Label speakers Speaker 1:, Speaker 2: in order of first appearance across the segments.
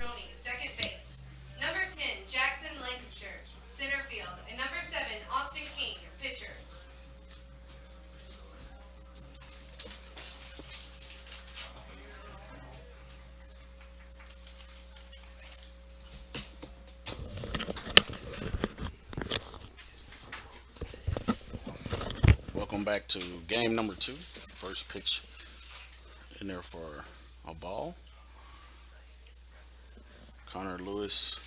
Speaker 1: Maroney, second base. Number 10, Jackson Lancaster, center field. And number 7, Austin King, pitcher.
Speaker 2: Welcome back to game number two. First pitch in there for a ball. Connor Lewis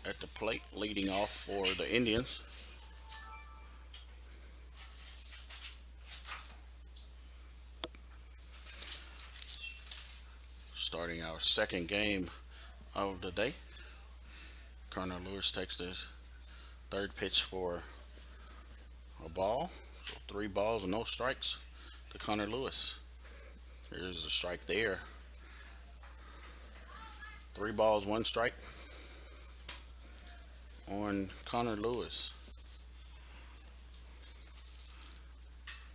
Speaker 2: at the plate, leading off for the Indians. Starting our second game of the day. Connor Lewis takes the third pitch for a ball. So 3 balls and no strikes to Connor Lewis. There's a strike there. 3 balls, 1 strike on Connor Lewis.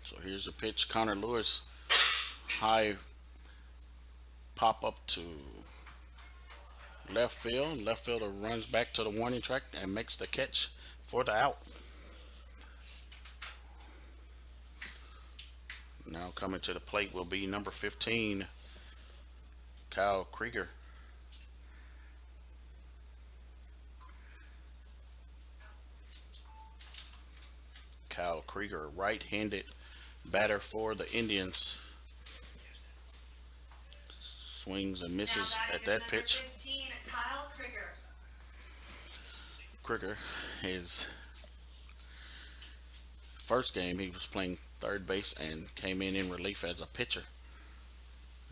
Speaker 2: So here's the pitch. Connor Lewis, high pop up to left field. Left fielder runs back to the warning track and makes the catch for the out. Now coming to the plate will be number 15, Kyle Krieger. Kyle Krieger, right-handed batter for the Indians. Swings and
Speaker 1: Now
Speaker 2: misses
Speaker 1: batting
Speaker 2: at
Speaker 1: is
Speaker 2: that
Speaker 1: number
Speaker 2: pitch.
Speaker 1: 15, Kyle Krieger.
Speaker 2: Krieger, his first game, he was playing third base and came in relief as a pitcher.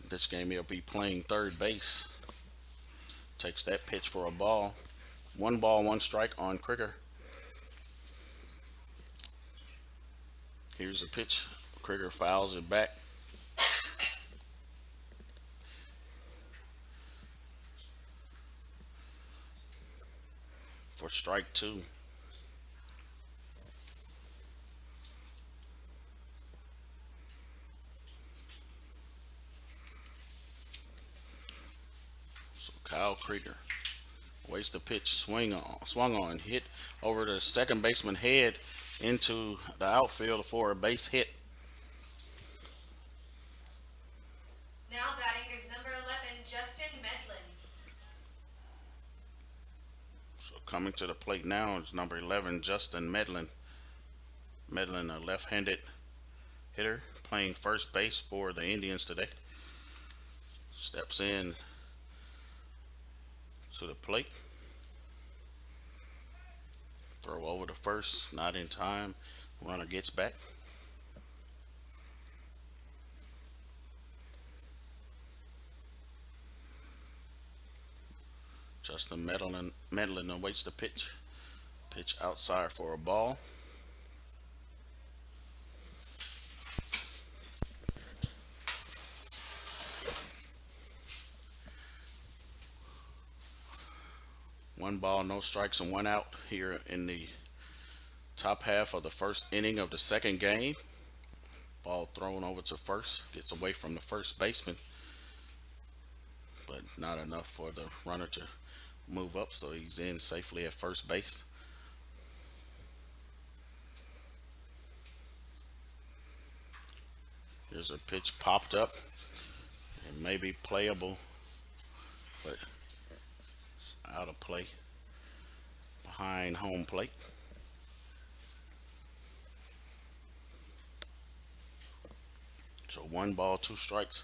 Speaker 2: This game, he'll be playing third base. Takes that pitch for a ball. 1 ball, 1 strike on Krieger. Here's the pitch. Krieger fouls it back. For strike two. So Kyle Krieger waits the pitch, swung on, hit over the second baseman head into the outfield for a base hit.
Speaker 1: Now batting is number 11, Justin Medlin.
Speaker 2: So coming to the plate now is number 11, Justin Medlin. Medlin, a left-handed hitter, playing first base for the Indians today. Steps in to the plate. Throw over to first, not in time. Runner gets back. Justin Medlin awaits the pitch. Pitch outside for a ball. 1 ball, no strikes, and 1 out here in the top half of the first inning of the second game. Ball thrown over to first, gets away from the first baseman, but not enough for the runner to move up, so he's in safely at first base. Here's a pitch popped up. It may be playable, but out of play behind home plate. So 1 ball, 2 strikes.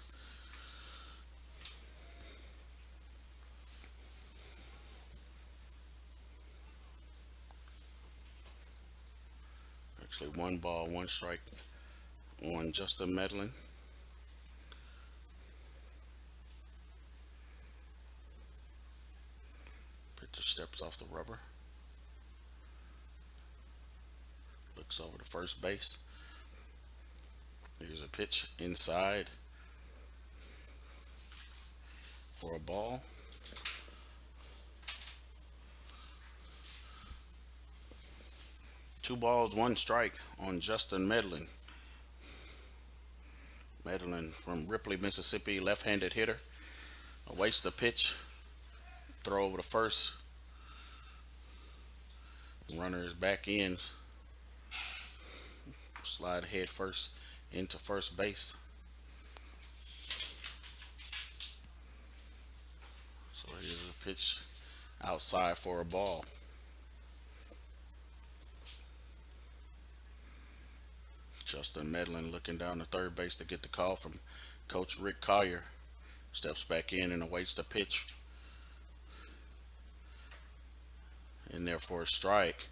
Speaker 2: Actually, 1 ball, 1 strike on Justin Medlin. Pitcher steps off the rubber. Looks over to first base. Here's a pitch inside for a ball. 2 balls, 1 strike on Justin Medlin. Medlin from Ripley, Mississippi, left-handed hitter. Awaits the pitch. throw over the first. Runner is back in. Slide head first into first base. So here's a pitch outside for a ball. Justin Medlin looking down the third base to get the call from Coach Rick Collier. Steps back in and awaits the pitch. In there for a strike.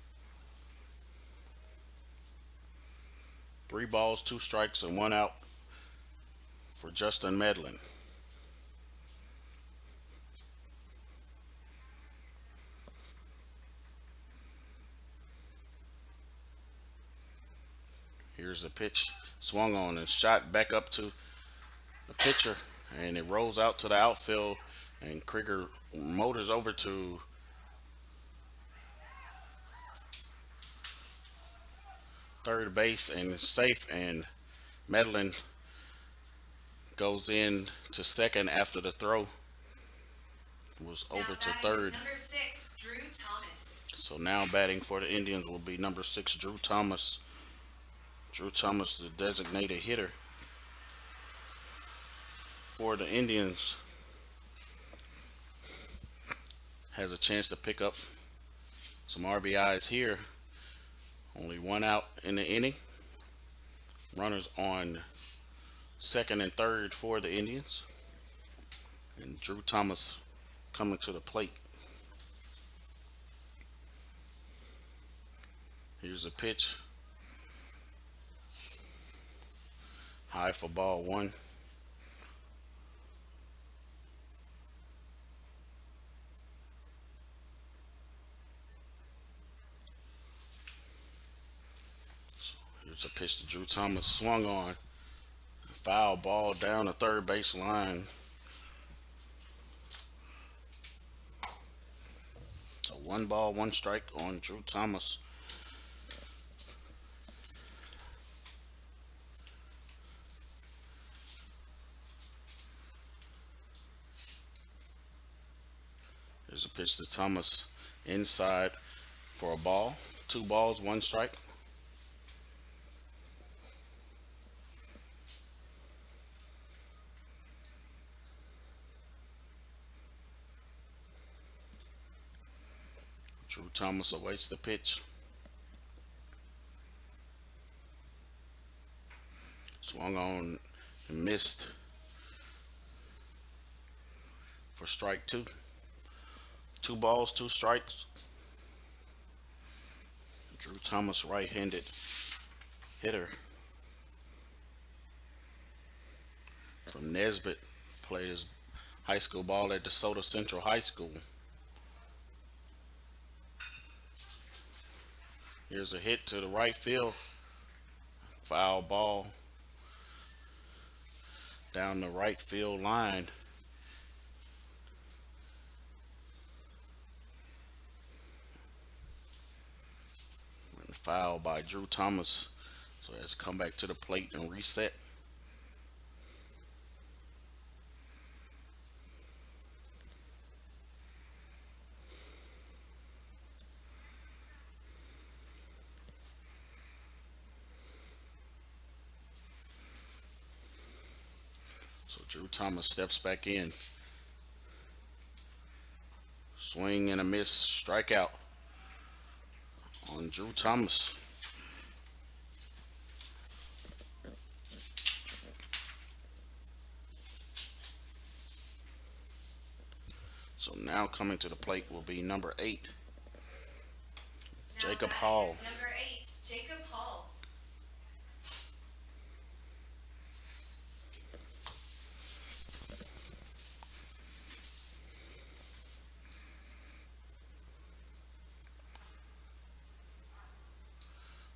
Speaker 2: 3 balls, 2 strikes, and 1 out for Justin Medlin. Here's the pitch, swung on and shot back up to the pitcher, and it rolls out to the outfield, and Krieger motors over to third base and is safe, and Medlin goes in to second after the throw was over to third.
Speaker 1: Number 6, Drew Thomas.
Speaker 2: So now batting for the Indians will be number 6, Drew Thomas. Drew Thomas, the designated hitter for the Indians, has a chance to pick up some RBIs here. Only 1 out in the inning. Runners on second and third for the Indians. And Drew Thomas coming to the plate. Here's a pitch. High for ball 1. Here's a pitch to Drew Thomas, swung on. Foul ball down the third base line. So 1 ball, 1 strike on Drew Thomas. There's a pitch to Thomas inside for a ball. 2 balls, 1 strike. Drew Thomas awaits the pitch. Swung on and missed for strike 2. 2 balls, 2 strikes. Drew Thomas, right-handed hitter from Nesbitt, played his high school ball at DeSoto Central High School. Here's a hit to the right field. Foul ball down the right field line. And foul by Drew Thomas. So he has to come back to the plate and reset. So Drew Thomas steps back in. Swing and a miss, strikeout on Drew Thomas. So now coming to the plate will be number 8, Jacob Hall.
Speaker 1: Number 8, Jacob Hall.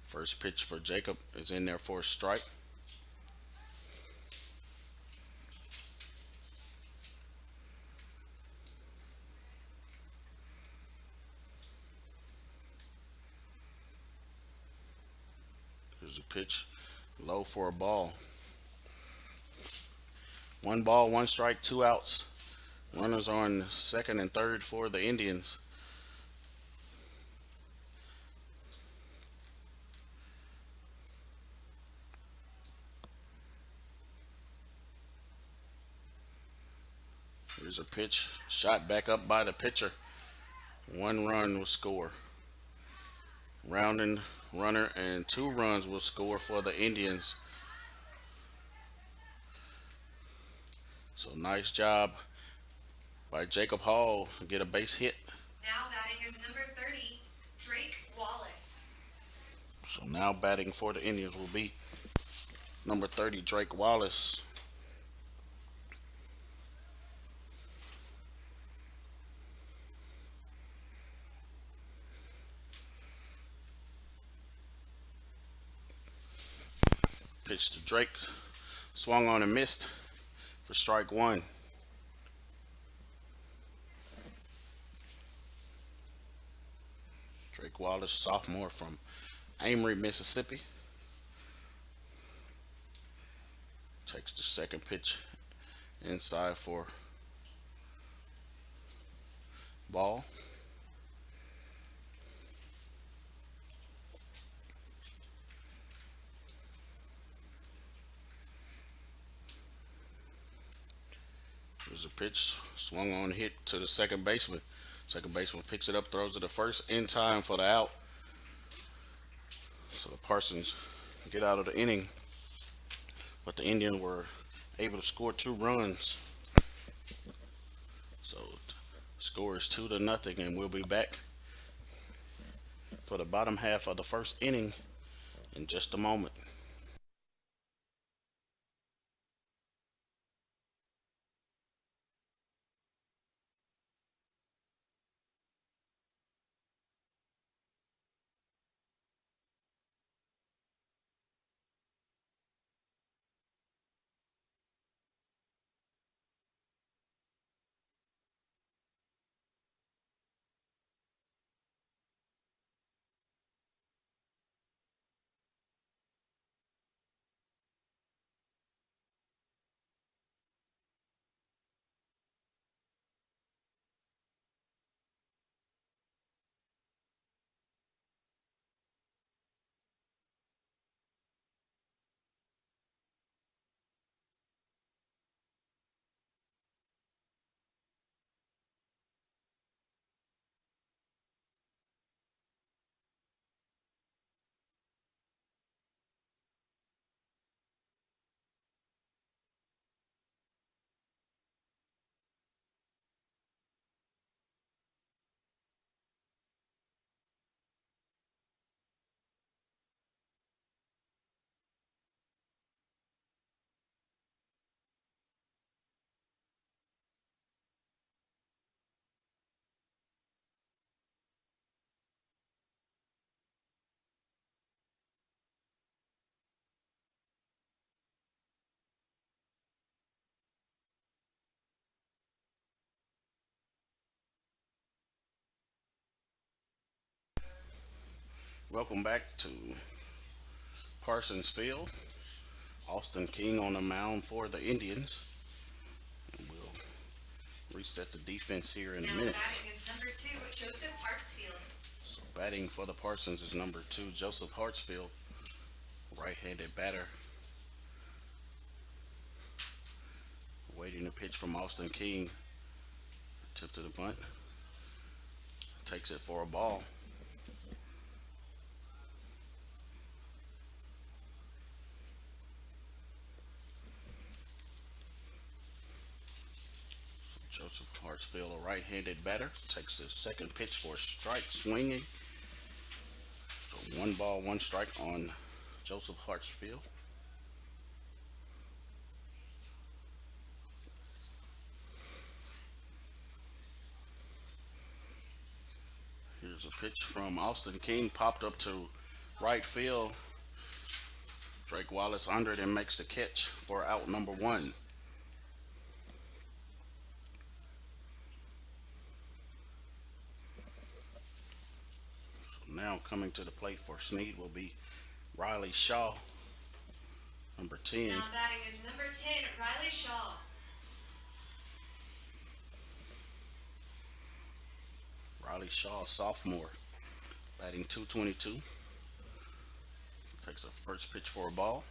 Speaker 2: First pitch for Jacob is in there for a strike. Here's a pitch, low for a ball. 1 ball, 1 strike, 2 outs. Runners on second and third for the Indians. Here's a pitch, shot back up by the pitcher. One run will score. Rounding runner and two runs will score for the Indians. So nice job by Jacob Hall to get a base hit.
Speaker 1: Now batting is number 30, Drake Wallace.
Speaker 2: So now batting for the Indians will be number 30, Drake Wallace. Pitch to Drake. Swung on and missed for strike one. Drake Wallace, sophomore from Amory, Mississippi. Takes the second pitch inside for ball. There's a pitch swung on, hit to the second baseman. Second baseman picks it up, throws to the first in time for the out. So the Parsons get out of the inning, but the Indians were able to score two runs. So score is 2-0, and we'll be back for the bottom half of the first inning in just a moment. Welcome back to Parsons Field. Austin King on the mound for the Indians. We'll reset the defense here in a
Speaker 1: Now
Speaker 2: minute.
Speaker 1: batting is number 2, Joseph Hartsfield.
Speaker 2: So batting for the Parsons is number 2, Joseph Hartsfield, right-handed batter. Waiting a pitch from Austin King. Tip to the bunt. Takes it for a ball. Joseph Hartsfield, a right-handed batter, takes the second pitch for a strike, swinging. So one ball, one strike on Joseph Hartsfield. Here's a pitch from Austin King, popped up to right field. Drake Wallace under it and makes the catch for out number one. So now coming to the plate for Snead will be Riley Shaw, number 10.
Speaker 1: Now batting is number 10, Riley Shaw.
Speaker 2: Riley Shaw, sophomore, batting 222. Takes a first pitch for a ball.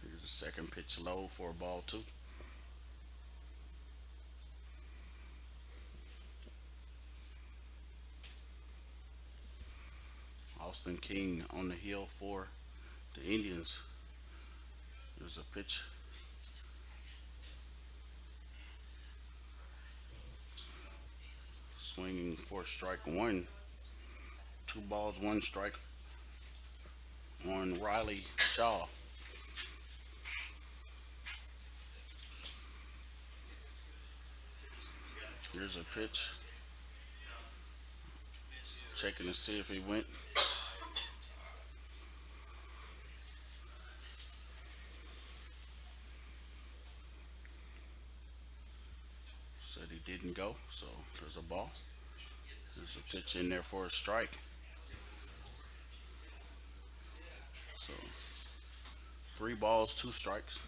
Speaker 2: Here's a second pitch low for a ball two. Austin King on the hill for the Indians. Here's a pitch swinging for strike one. Two balls, one strike on Riley Shaw. Here's a pitch. Checking to see if he went. Said he didn't go, so there's a ball. There's a pitch in there for a strike. So three balls, two strikes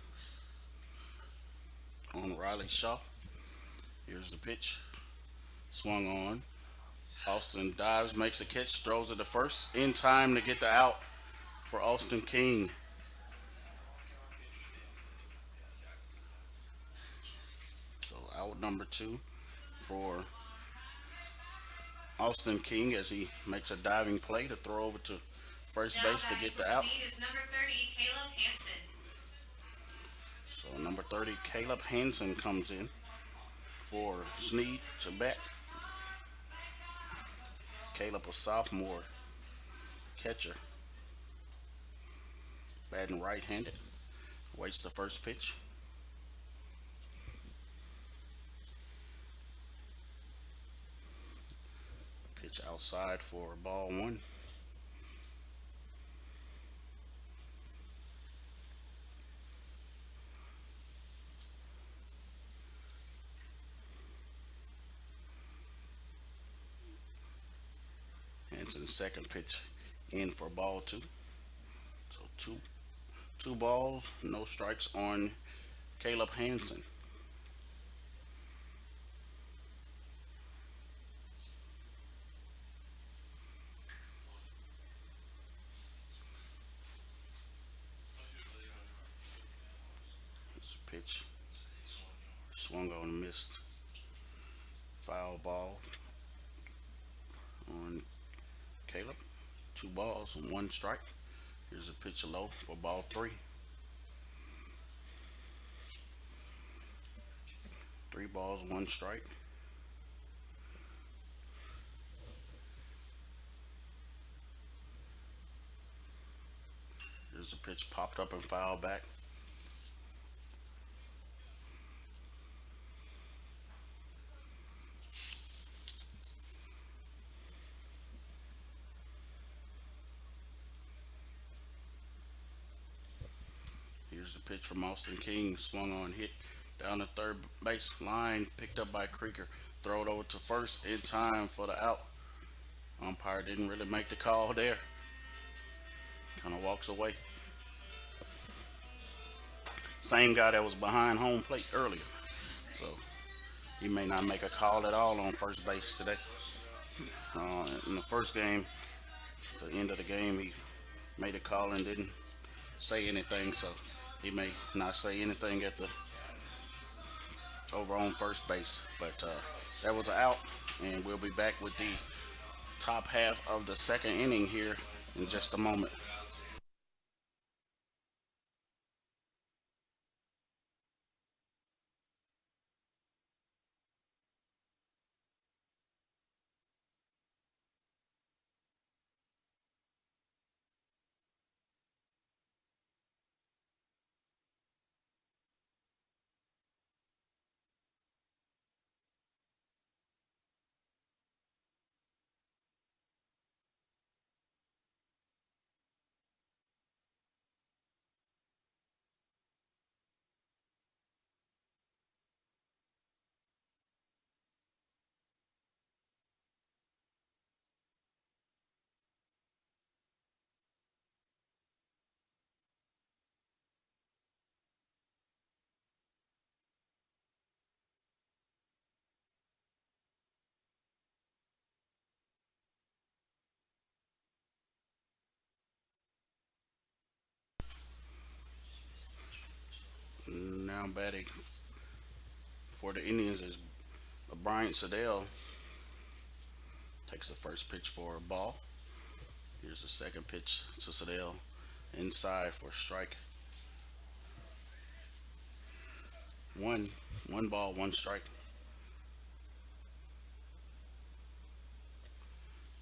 Speaker 2: on Riley Shaw. Here's the pitch. Swung on. Austin dives, makes the catch, throws it to first in time to get the out for Austin King. So out number two for Austin King as he makes a diving play to throw over to first
Speaker 1: Now
Speaker 2: base to
Speaker 1: batting
Speaker 2: get
Speaker 1: for
Speaker 2: the out.
Speaker 1: Snead is number 30, Caleb Hansen.
Speaker 2: So number 30, Caleb Hansen comes in for Snead to bat. Caleb, a sophomore catcher, batting right-handed. Waits the first pitch. Pitch outside for ball one. Hansen's second pitch in for ball two. So two balls, no strikes on Caleb Hansen. It's a pitch swung on and missed. Foul ball on Caleb. Two balls and one strike. Here's a pitch low for ball three. Three balls, one strike. Here's a pitch popped up and fouled back. Here's the pitch from Austin King. Swung on, hit down the third base line, picked up by Krieger. Throw it over to first in time for the out. Umpire didn't really make the call there. Kind of walks away. Same guy that was behind home plate earlier. So he may not make a call at all on first base today. In the first game, the end of the game, he made a call and didn't say anything. So he may not say anything at the over on first base. But that was an out, and we'll be back with the top half of the second inning here in just a moment. Now batting for the Indians is Bryant Sadell. Takes the first pitch for a ball. Here's the second pitch to Sadell. Inside for a strike. One, one ball, one strike.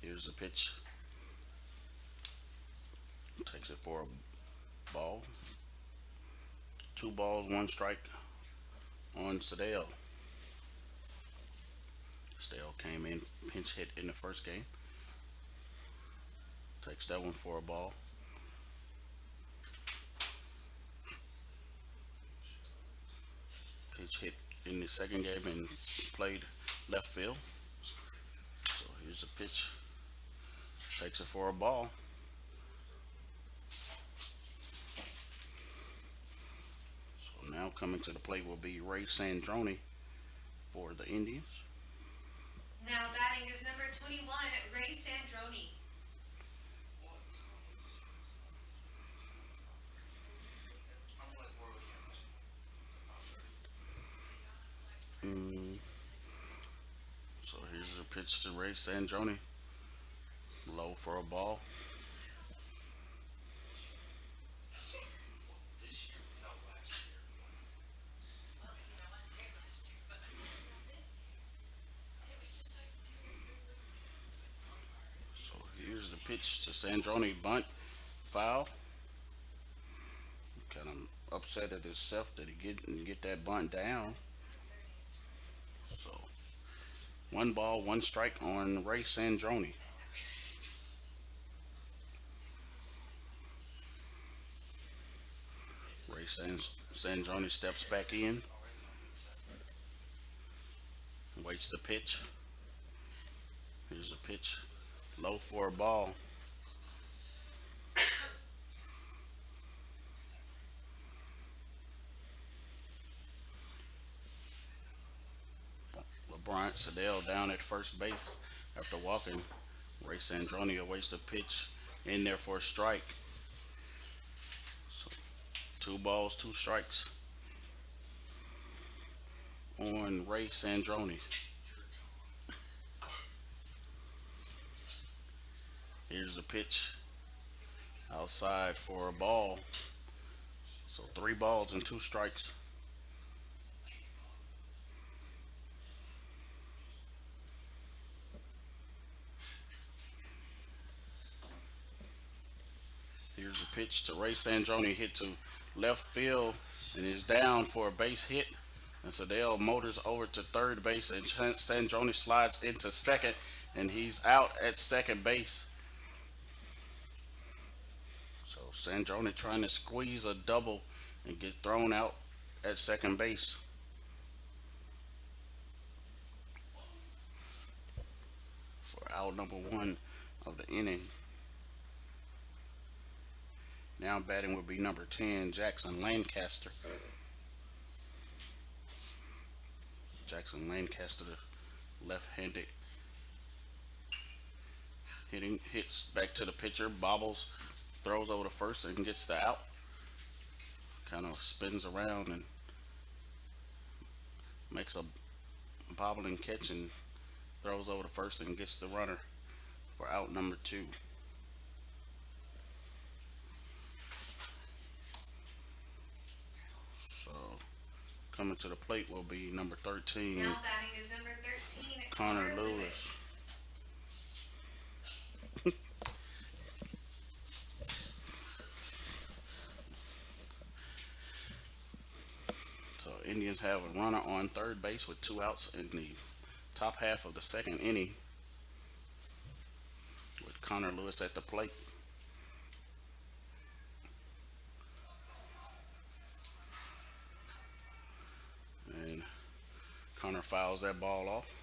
Speaker 2: Here's the pitch. Takes it for a ball. Two balls, one strike on Sadell. Sadell came in, pinch hit in the first game. Takes that one for a ball. Pitch hit in the second game and played left field. So here's a pitch. Takes it for a ball. So now coming to the plate will be Ray Sandroni for the Indians.
Speaker 1: Now batting is number 21, Ray Sandroni.
Speaker 2: Mm, so here's a pitch to Ray Sandroni. Low for a ball. So here's the pitch to Sandroni. Bunt. Foul. Kind of upset at himself that he didn't get that bunt down. So one ball, one strike on Ray Sandroni. Sandroni steps back in, waits the pitch. Here's a pitch, low for a ball. LeBron Sadell down at first base after walking. Ray Sandroni awaits the pitch in there for a strike. So two balls, two strikes on Ray Sandroni. Here's the pitch outside for a ball. So three balls and two strikes. Here's a pitch to Ray Sandroni, hit to left field and is down for a base hit. And Sadell motors over to third base and Sandroni slides into second and he's out at second base. So Sandroni trying to squeeze a double and get thrown out at second base. For out number one of the inning. Now batting would be number 10, Jackson Lancaster. Jackson Lancaster, left-handed hitting, hits back to the pitcher, bobbles, throws over to first and gets the out. Kind of spins around and makes a bobbling catch and throws over to first and gets the runner for out number 2. So coming to the plate will be number 13,
Speaker 1: Now batting is number 13,
Speaker 2: Connor Lewis. So Indians have a runner on third base with 2 outs in the top half of the second inning with Connor Lewis at the plate. And Connor fouls that ball off.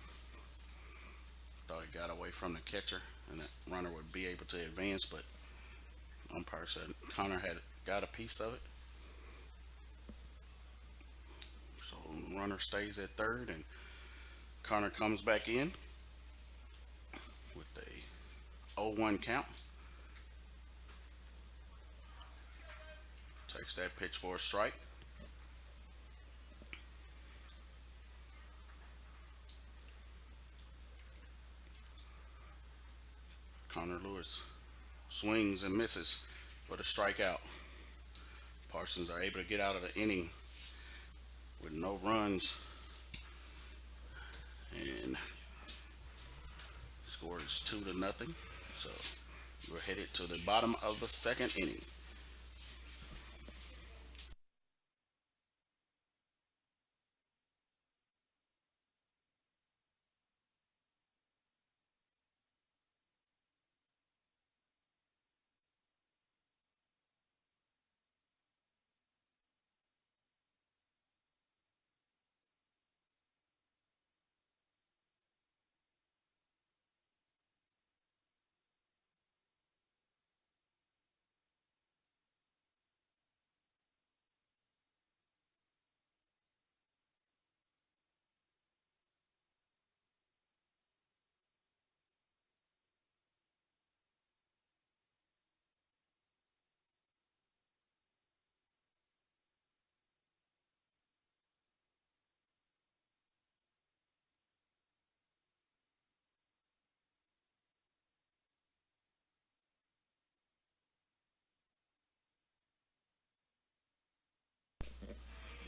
Speaker 2: Thought he got away from the catcher and that runner would be able to advance, but umpire said Connor had got a piece of it. So runner stays at third and Connor comes back in with a 0-1 count. Takes that pitch for a strike. Connor Lewis swings and misses for the strikeout. Parsons are able to get out of the inning with no runs and score is 2-0. So we're headed to the bottom of the second inning.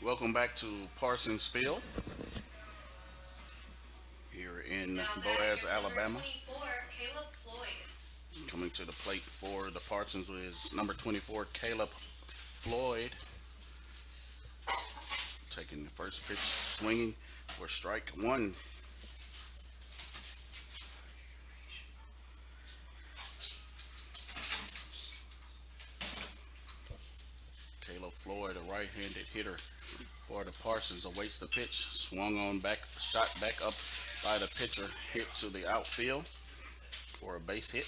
Speaker 2: Welcome back to Parsons Field here in
Speaker 1: Now batting
Speaker 2: Boaz,
Speaker 1: is number
Speaker 2: Alabama.
Speaker 1: 24, Caleb Floyd.
Speaker 2: Coming to the plate for the Parsons is number 24, Caleb Floyd. Taking the first pitch, swinging for strike one. Caleb Floyd, a right-handed hitter for the Parsons, awaits the pitch, swung on back, shot back up by the pitcher, hit to the outfield for a base hit.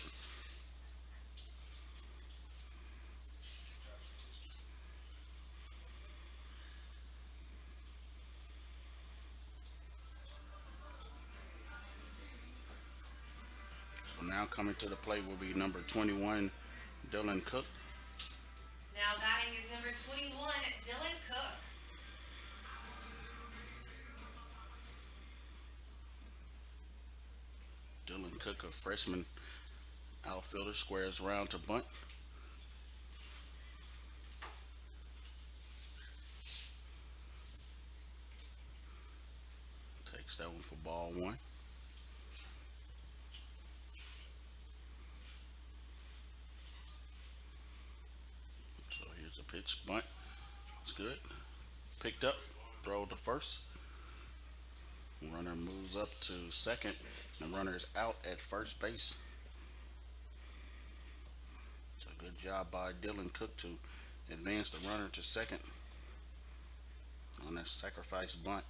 Speaker 2: So now coming to the plate will be number 21, Dylan Cook.
Speaker 1: Now batting is number 21, Dylan Cook.
Speaker 2: Dylan Cook, a freshman outfielder, squares around to bunt. Takes that one for ball one. So here's a pitch, bunt. It's good. Picked up, throw to first. Runner moves up to second. The runner is out at first base. It's a good job by Dylan Cook to advance the runner to second on that sacrifice bunt.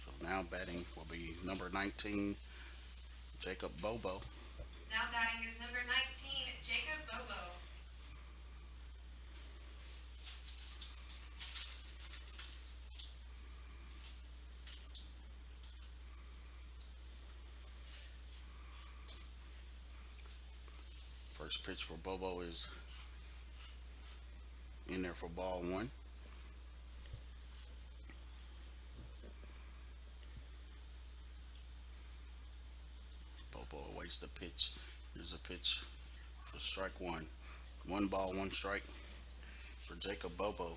Speaker 2: So now batting will be number 19, Jacob Bobo.
Speaker 1: Now batting is number 19, Jacob Bobo.
Speaker 2: First pitch for Bobo is in there for ball one. Bobo awaits the pitch. Here's a pitch for strike one. One ball, one strike for Jacob Bobo.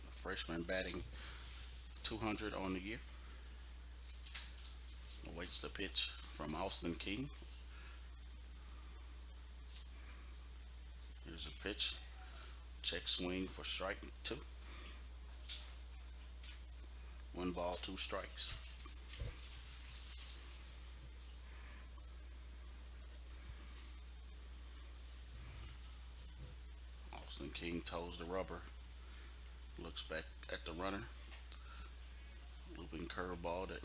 Speaker 2: A freshman batting 200 on the year. Awaits the pitch from Austin King. Here's a pitch. Check swing for strike two. One ball, two strikes. Austin King toes the rubber. Looks back at the runner. Looping curveball that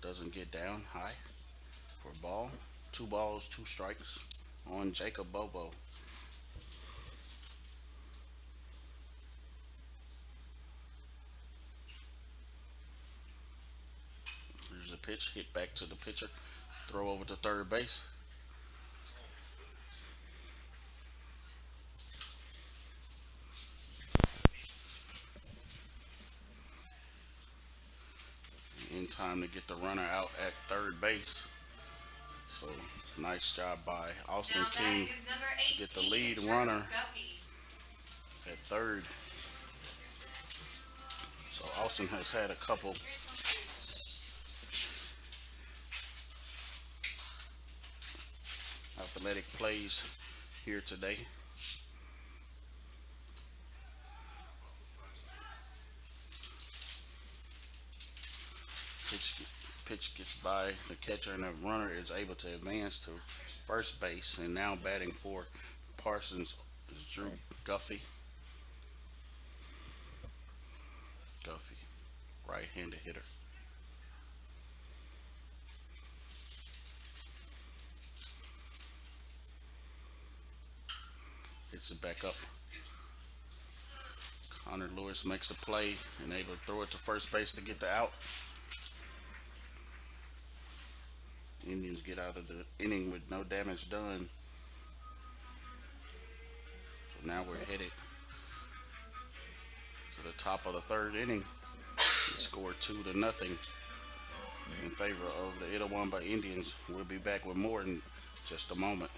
Speaker 2: doesn't get down high for a ball. Two balls, two strikes on Jacob Bobo. Here's a pitch, hit back to the pitcher, throw over to third base. In time to get the runner out at third base. So nice job by Austin
Speaker 1: Now
Speaker 2: King
Speaker 1: batting is number
Speaker 2: to get the
Speaker 1: 18,
Speaker 2: lead
Speaker 1: Drew
Speaker 2: runner
Speaker 1: Guffey.
Speaker 2: at third. So Austin has had a couple athletic plays here today. Pitch, pitch gets by the catcher, and the runner is able to advance to first base. And now batting for Parsons is Drew Guffey. Guffey, right-handed hitter. Hits it back up. Connor Lewis makes a play and able to throw it to first base to get the out. Indians get out of the inning with no damage done. So now we're headed to the top of the third inning. We scored 2-0 in favor of the Itawamba Indians. We'll be back with more in just a moment.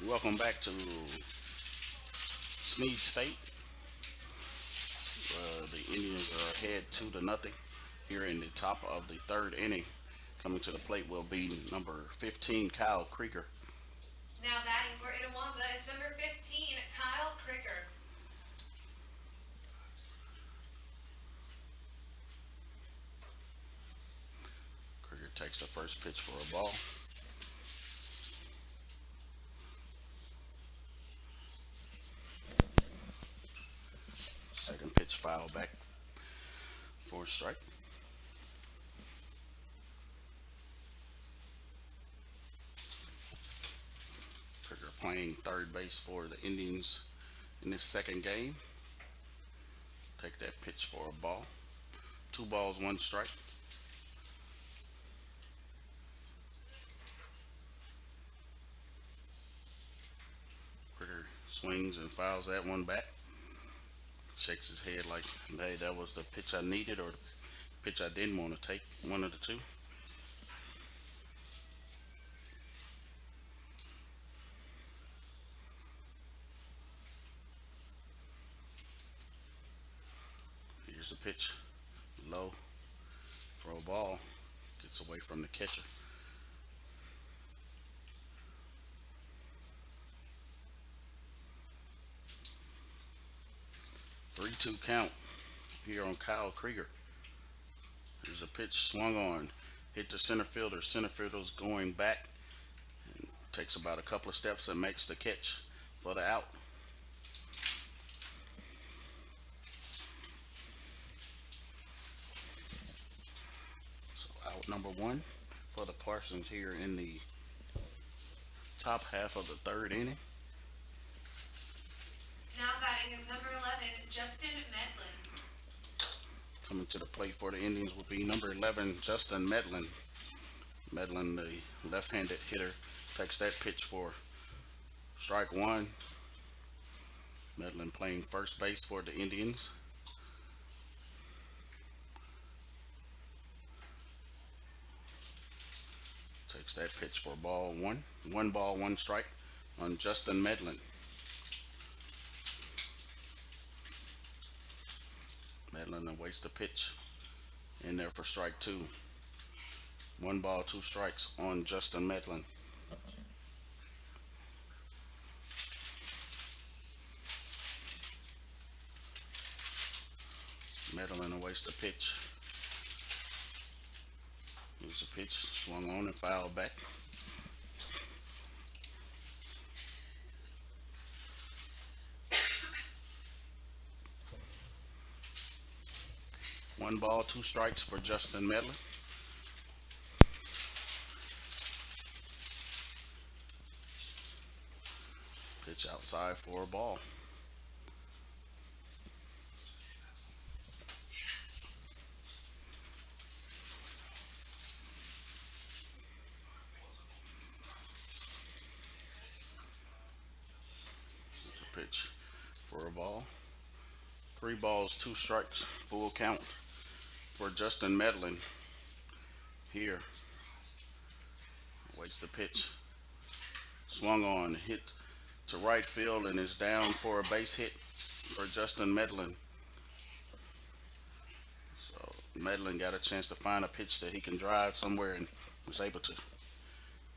Speaker 2: Welcome back to Snead State. The Indians are ahead 2-0 here in the top of the third inning. Coming to the plate will be number 15, Kyle Krieger.
Speaker 1: Now batting for Itawamba is number 15, Kyle Krieger.
Speaker 2: Krieger takes the first pitch for a ball. Second pitch foul back for a strike. Krieger playing third base for the Indians in this second game. Take that pitch for a ball. 2 balls, 1 strike. Krieger swings and fouls that one back. Shakes his head like, hey, that was the pitch I needed or the pitch I didn't want to take. One of the two. Here's the pitch. Low for a ball. Gets away from the catcher. 3-2 count here on Kyle Krieger. There's a pitch swung on. Hit the center fielder. Center fielder's going back. And takes about a couple of steps and makes the catch for the out. So out number 1 for the Parsons here in the top half of the third inning.
Speaker 1: Now batting is number 11, Justin Medlin.
Speaker 2: Coming to the plate for the Indians will be number 11, Justin Medlin. Medlin, the left-handed hitter, takes that pitch for strike 1. Medlin playing first base for the Indians. Takes that pitch for ball 1. 1 ball, 1 strike on Justin Medlin. Medlin awaits the pitch there for strike two. One ball, two strikes on Justin Medlin. Medlin awaits the pitch. Here's a pitch, swung on and fouled back. One ball, two strikes for Justin Medlin. Pitch outside for a ball. Pitch for a ball. Three balls, two strikes, full count for Justin Medlin. Here, waits the pitch. Swung on, hit to right field, and is down for a base hit for Justin Medlin. So Medlin got a chance to find a pitch that he can drive somewhere and was able to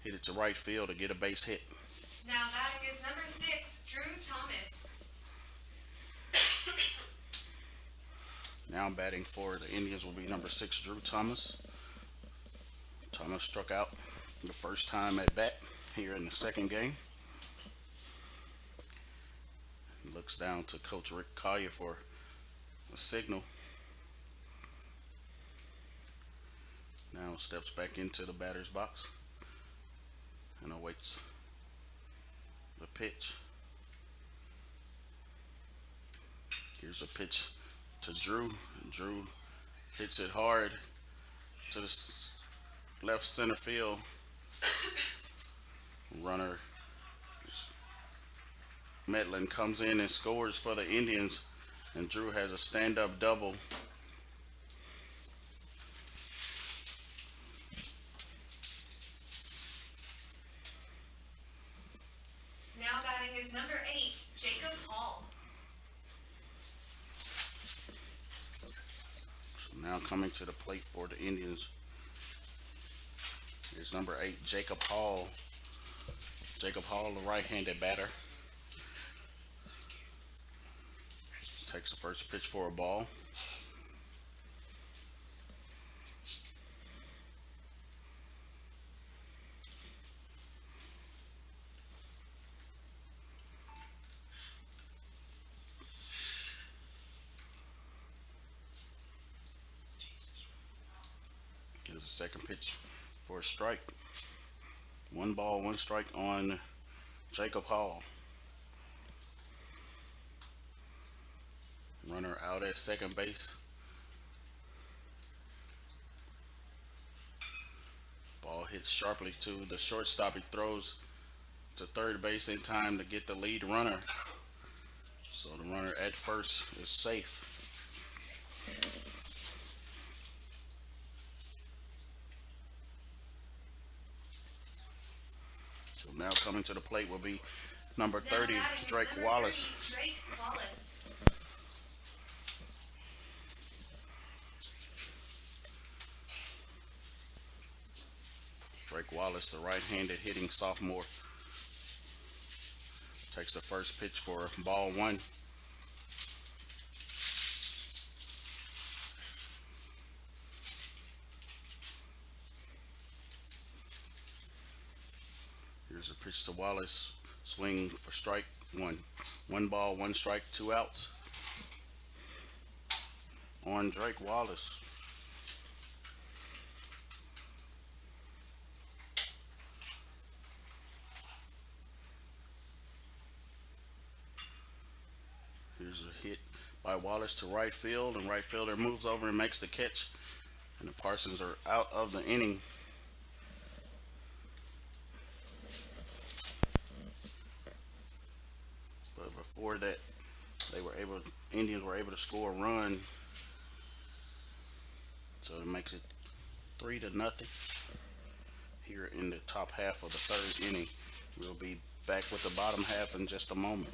Speaker 2: hit it to right field to get a base hit.
Speaker 1: Now batting is number 6, Drew Thomas.
Speaker 2: Now batting for the Indians will be number 6, Drew Thomas. Thomas struck out the first time at bat here in the second game. He looks down to Coach Rick Collier for a signal. Now steps back into the batter's box and awaits the pitch. Here's a pitch to Drew. Drew hits it hard to the left center field. Runner Medlin comes in and scores for the Indians, and Drew has a stand-up double.
Speaker 1: Now batting is number 8, Jacob Hall.
Speaker 2: So now coming to the plate for the Indians is number 8, Jacob Hall. Jacob Hall, the right-handed batter. Takes the first pitch for a ball. Here's the second pitch for a strike. One ball, one strike on Jacob Hall. Runner out at second base. Ball hits sharply to the shortstop. He throws to third base in time to get the lead runner. So the runner at first is safe. So now coming to the plate will be number 30,
Speaker 1: Now batting is
Speaker 2: Drake
Speaker 1: number
Speaker 2: Wallace.
Speaker 1: 30, Drake Wallace.
Speaker 2: Drake Wallace, the right-handed hitting sophomore, takes the first pitch for ball one. Here's a pitch to Wallace. Swing for strike one. One ball, one strike, two outs on Drake Wallace. Here's a hit by Wallace to right field, and right fielder moves over and makes the catch. And the Parsons are out of the inning. But before that, Indians were able to score a run. So it makes it 3-0 here in the top half of the third inning. We'll be back with the bottom half in just a moment.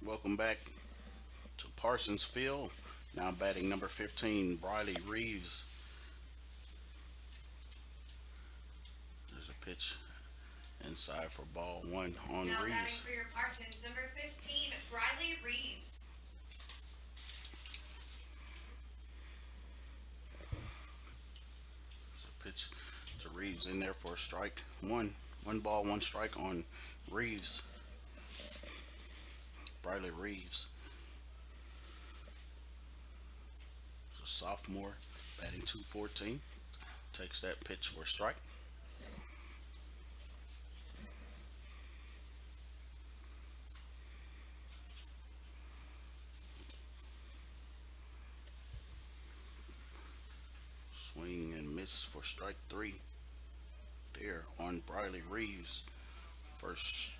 Speaker 2: Welcome back to Parsons Field. Now batting number 15, Briley Reeves. There's a pitch inside for ball one on
Speaker 1: Now batting
Speaker 2: Reeves.
Speaker 1: for your Parsons, number 15, Briley Reeves.
Speaker 2: There's a pitch to Reeves in there for a strike. One ball, one strike on Reeves. Briley Reeves is a sophomore, batting 214. Takes that pitch for a strike. Swing and miss for strike three. There on Briley Reeves. First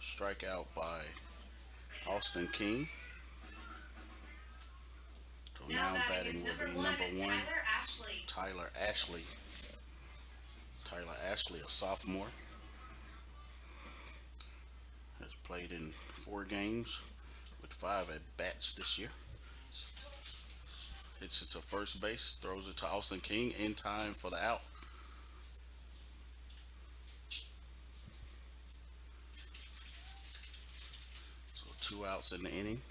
Speaker 2: strikeout by Austin King. So
Speaker 1: Now
Speaker 2: now
Speaker 1: batting
Speaker 2: batting
Speaker 1: is
Speaker 2: will
Speaker 1: number
Speaker 2: be
Speaker 1: one,
Speaker 2: number one,
Speaker 1: Tyler Ashley.
Speaker 2: Tyler Ashley. Tyler Ashley, a sophomore, has played in 4 games with 5 at bats this year. Hits it to first base, throws it to Austin King in time for the out. So 2 outs in the inning.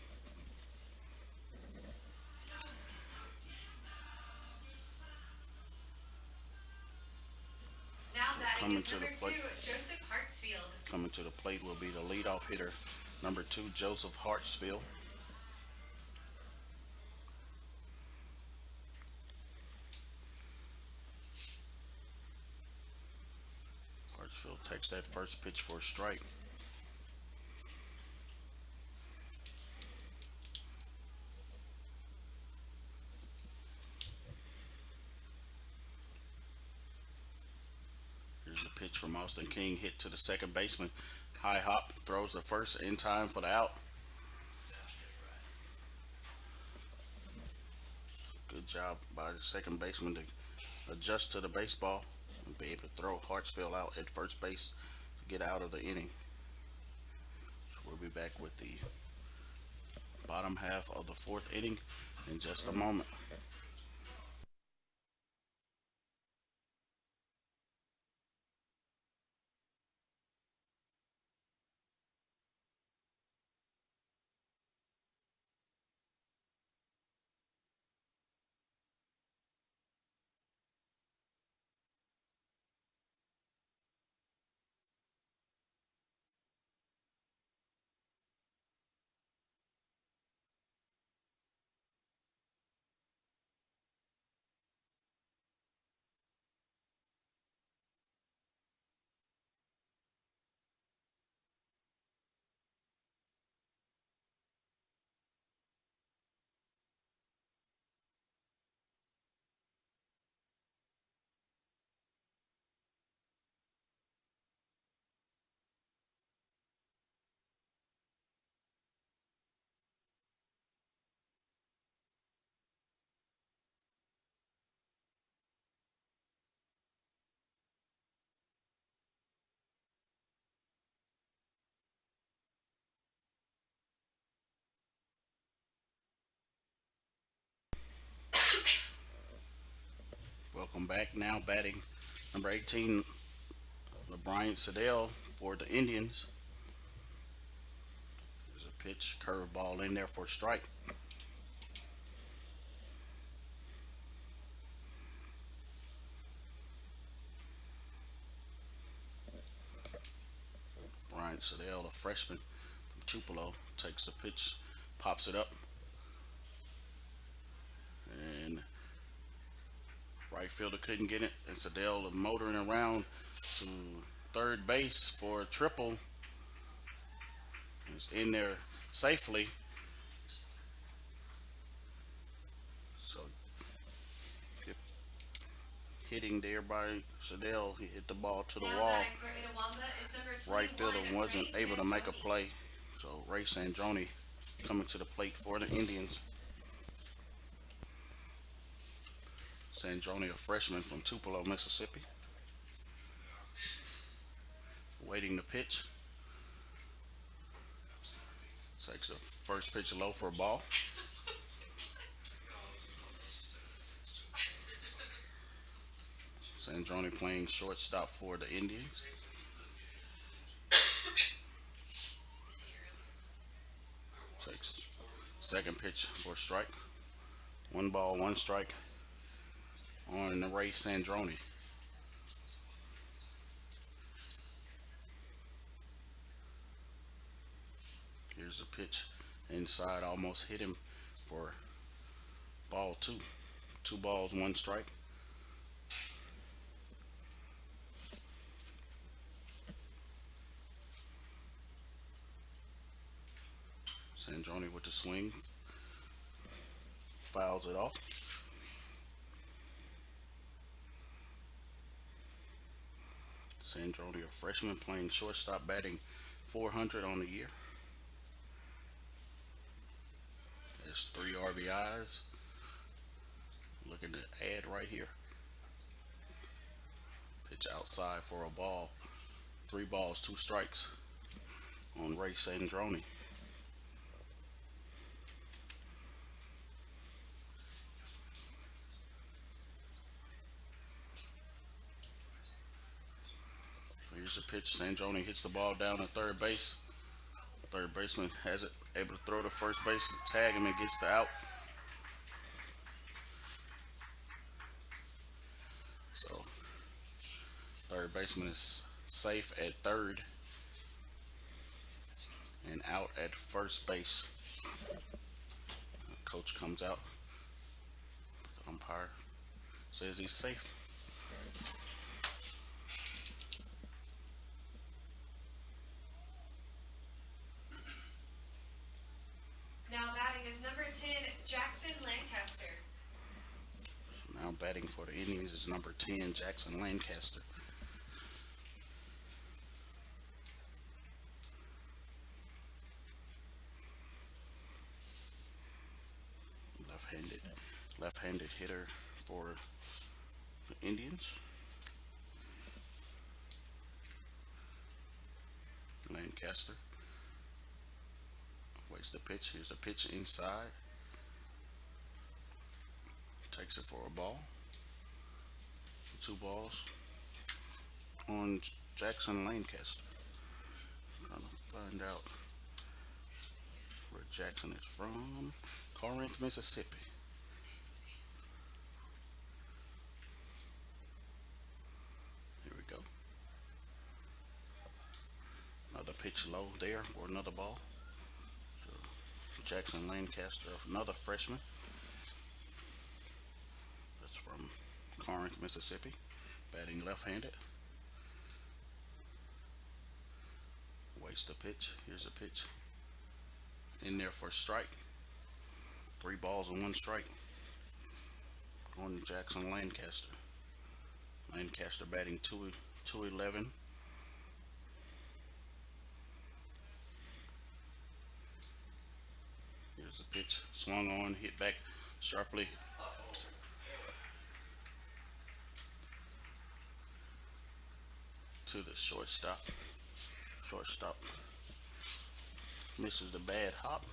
Speaker 1: Now
Speaker 2: So
Speaker 1: batting
Speaker 2: coming
Speaker 1: is
Speaker 2: to the
Speaker 1: number
Speaker 2: plate.
Speaker 1: 2, Joseph Hartsfield.
Speaker 2: Coming to the plate will be the leadoff hitter, number 2, Joseph Hartsfield. Hartsfield takes that first pitch for a strike. Here's a pitch from Austin King, hit to the second baseman. High hop, throws the first in time for the out. Good job by the second baseman to adjust to the baseball and be able to throw Hartsfield out at first base to get out of the inning. So we'll be back with the bottom half of the fourth inning in just a moment. Welcome back. Now batting number 18, LeBryant Sadell for the Indians. There's a pitch, curveball in there for a strike. Bryant Sadell, a freshman from Tupelo, takes the pitch, pops it up, and right fielder couldn't get it. And Sadell motoring around to third base for a triple. It's in there safely. So hitting there by Sadell, he hit the ball to the
Speaker 1: Now
Speaker 2: wall.
Speaker 1: batting for Itawamba is number 21,
Speaker 2: Right fielder wasn't
Speaker 1: Ray
Speaker 2: able to make a
Speaker 1: Sandroni.
Speaker 2: play. So Ray Sandroni coming to the plate for the Indians. Sandroni, a freshman from Tupelo, Mississippi. Waiting to pitch. Takes the first pitch low for a ball. Sandrone playing shortstop for the Indians. Takes second pitch for a strike. One ball, one strike on the Ray Sandrone. Here's the pitch inside, almost hit him for ball two. Two balls, one strike. Sandrone with the swing, fouls it off. Sandrone, a freshman playing shortstop, batting 400 on the year. There's three RBIs. Look at the ad right here. Pitch outside for a ball. Three balls, two strikes on Ray Sandrone. Here's a pitch. Sandrone hits the ball down at third base. Third baseman has it, able to throw to first base, tag him, and gets the out. So, third baseman is safe at third and out at first base. Coach comes out. The umpire says he's safe.
Speaker 1: Now batting is number 10, Jackson Lancaster.
Speaker 2: Now batting for the Indians is number 10, Jackson Lancaster. Left-handed, left-handed hitter for the Indians. Lancaster waits the pitch. Here's the pitch inside. Takes it for a ball. Two balls on Jackson Lancaster. Trying to find out where Jackson is from. Corinth, Mississippi. Here we go. Another pitch low there for another ball. So Jackson Lancaster, another freshman. That's from Corinth, Mississippi. Batting left-handed. Waits the pitch. Here's a pitch. In there for a strike. Three balls and one strike. Going to Jackson Lancaster. Lancaster batting 211. Here's a pitch. Swung on, hit back sharply. To the shortstop. Shortstop misses the bad hop.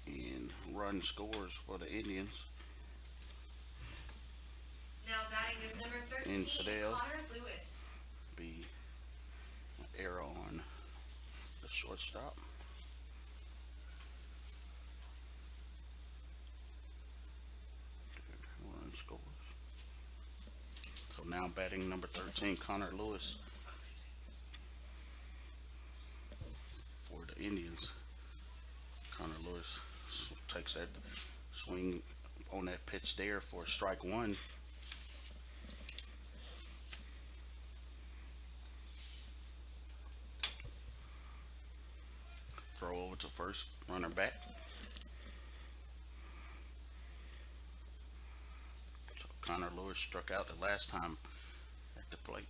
Speaker 2: And run scores for the Indians.
Speaker 1: Now batting is number 13,
Speaker 2: Infidel.
Speaker 1: Connor Lewis.
Speaker 2: Be an error on the shortstop. Run scores. So now batting number 13, Connor Lewis for the Indians. Connor Lewis takes that swing on that pitch there for strike one. Throw over to first, runner back. So Connor Lewis struck out the last time at the plate.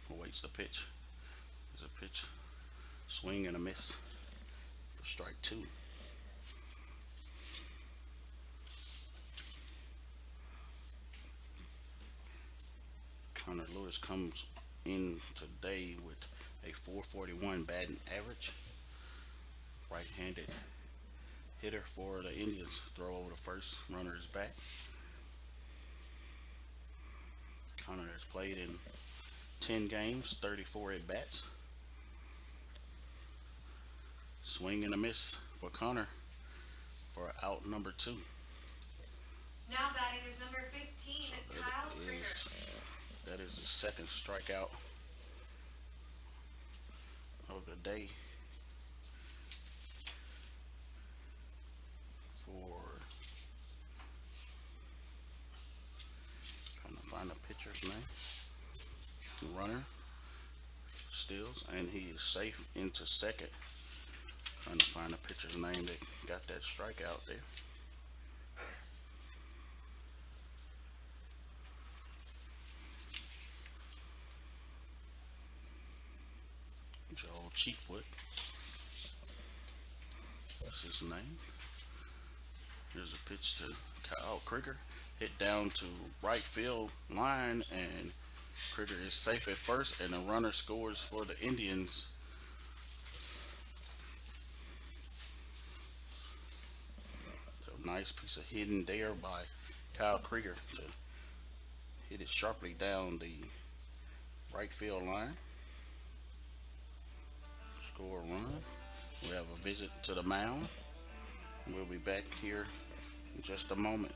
Speaker 2: Awaits the pitch. There's a pitch, swing and a miss for strike two. Connor Lewis comes in today with a 441 batting average. right-handed hitter for the Indians. Throw over the first. Runner is back. Connor has played in 10 games, 34 at bats. Swing and a miss for Connor for out number two.
Speaker 1: Now batting is number 15,
Speaker 2: So
Speaker 1: Kyle Krieger.
Speaker 2: that is the second strikeout of the day for, trying to find the pitcher's name. Runner steals and he is safe into second. Trying to find the pitcher's name that got that strikeout there. Joel Cheapwood. That's his name. Here's a pitch to Kyle Krieger. Hit down to right field line, and Krieger is safe at first, and the runner scores for the Indians. So nice piece of hitting there by Kyle Krieger to hit it sharply down the right field line. Score a run. We have a visit to the mound. We'll be back here in just a moment.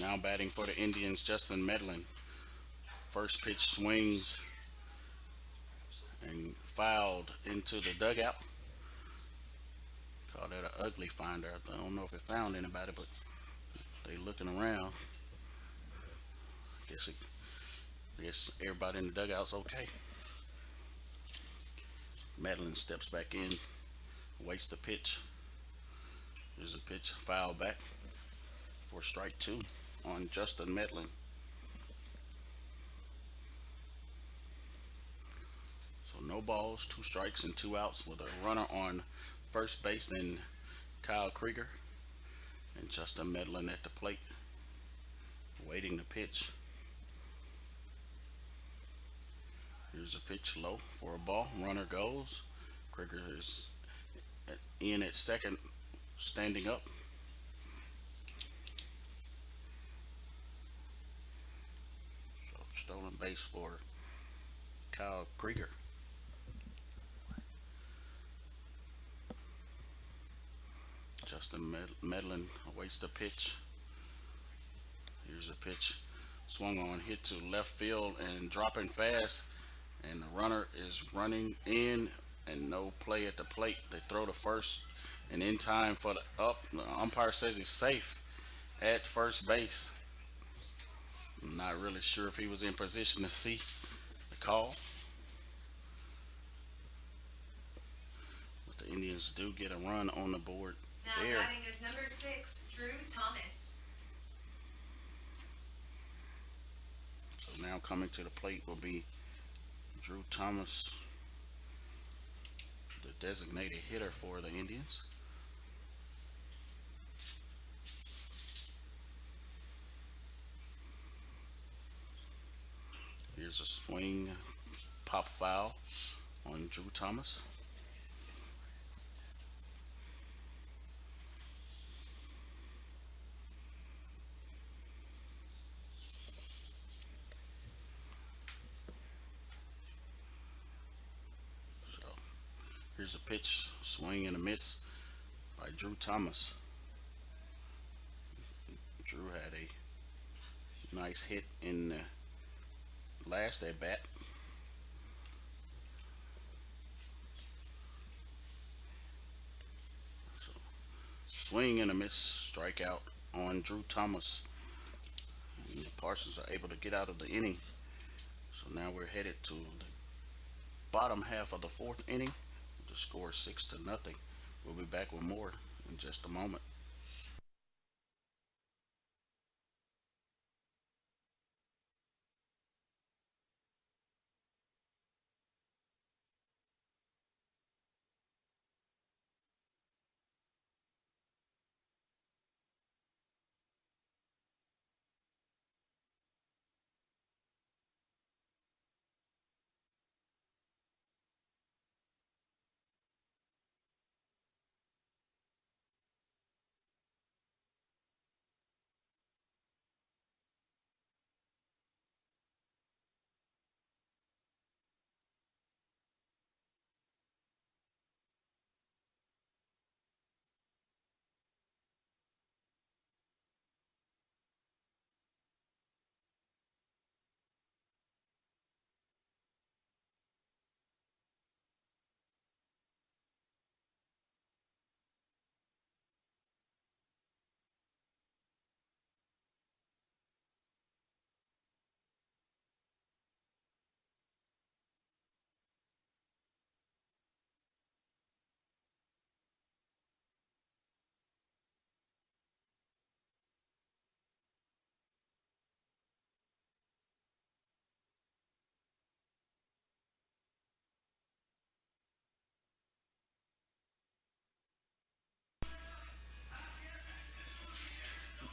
Speaker 2: Now batting for the Indians, Justin Medlin. First pitch swings and fouled into the dugout. Call that an ugly finder. I don't know if it found anybody, but they looking around. Guess it, guess everybody in the dugout's okay. Medlin steps back in, waits the pitch. There's a pitch, foul back for strike two on Justin Medlin. So no balls, two strikes and two outs with a runner on first base and Kyle Krieger and Justin Medlin at the plate waiting the pitch. Here's a pitch low for a ball. Runner goes. Krieger is in at second, standing up. So stolen base for Kyle Krieger. Justin Medlin awaits the pitch. Here's a pitch swung on, hit to left field and dropping fast, and the runner is running in and no play at the plate. They throw the first and in time for the up. The umpire says he's safe at first base. I'm not really sure if he was in position to see the call. But the Indians do get a run on the board
Speaker 1: Now
Speaker 2: there.
Speaker 1: batting is number 6, Drew Thomas.
Speaker 2: So now coming to the plate will be Drew Thomas. the designated hitter for the Indians. Here's a swing, pop foul on Drew Thomas. So here's a pitch, swing and a miss by Drew Thomas. Drew had a nice hit in the last at bat. So swing and a miss, strikeout on Drew Thomas. And the Parsons are able to get out of the inning. So now we're headed to the bottom half of the fourth inning. The score is 6-0. We'll be back with more in just a moment.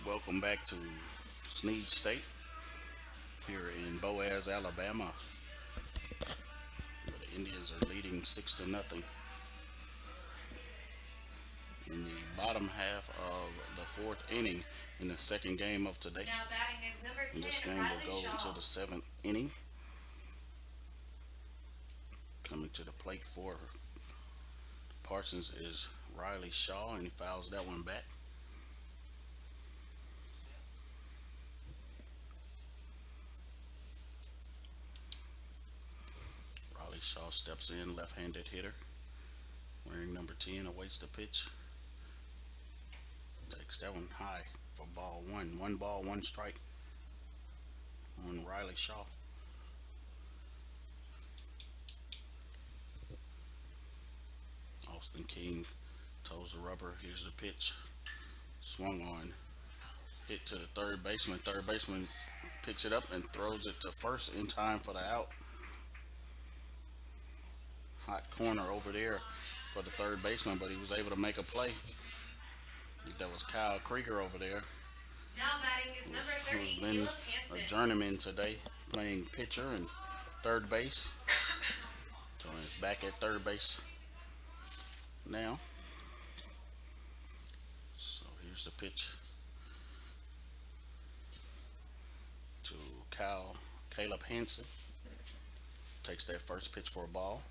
Speaker 2: Welcome back to Snead State here in Boaz, Alabama, where the Indians are leading 6-0 in the bottom half of the fourth inning in the second game of today.
Speaker 1: Now batting is number
Speaker 2: And this
Speaker 1: 10,
Speaker 2: game
Speaker 1: Riley
Speaker 2: will go
Speaker 1: Shaw.
Speaker 2: until the seventh inning. Coming to the plate for Parsons is Riley Shaw, and he fouls that one back. Riley Shaw steps in, left-handed hitter, wearing number 10, awaits the pitch. Takes that one high for ball one. One ball, one strike on Riley Shaw. Austin King toes the rubber. Here's the pitch. Swung on. Hit to the third baseman. Third baseman picks it up and throws it to first in time for the out. Hot corner over there for the third baseman, but he was able to make a play. That was Kyle Krieger over there,
Speaker 1: Now batting is number 30,
Speaker 2: who's been
Speaker 1: Caleb
Speaker 2: a
Speaker 1: Hansen.
Speaker 2: journeyman today, playing pitcher and third base. So he's back at third base now. So here's the pitch to Caleb Hansen. Takes that first pitch for a ball.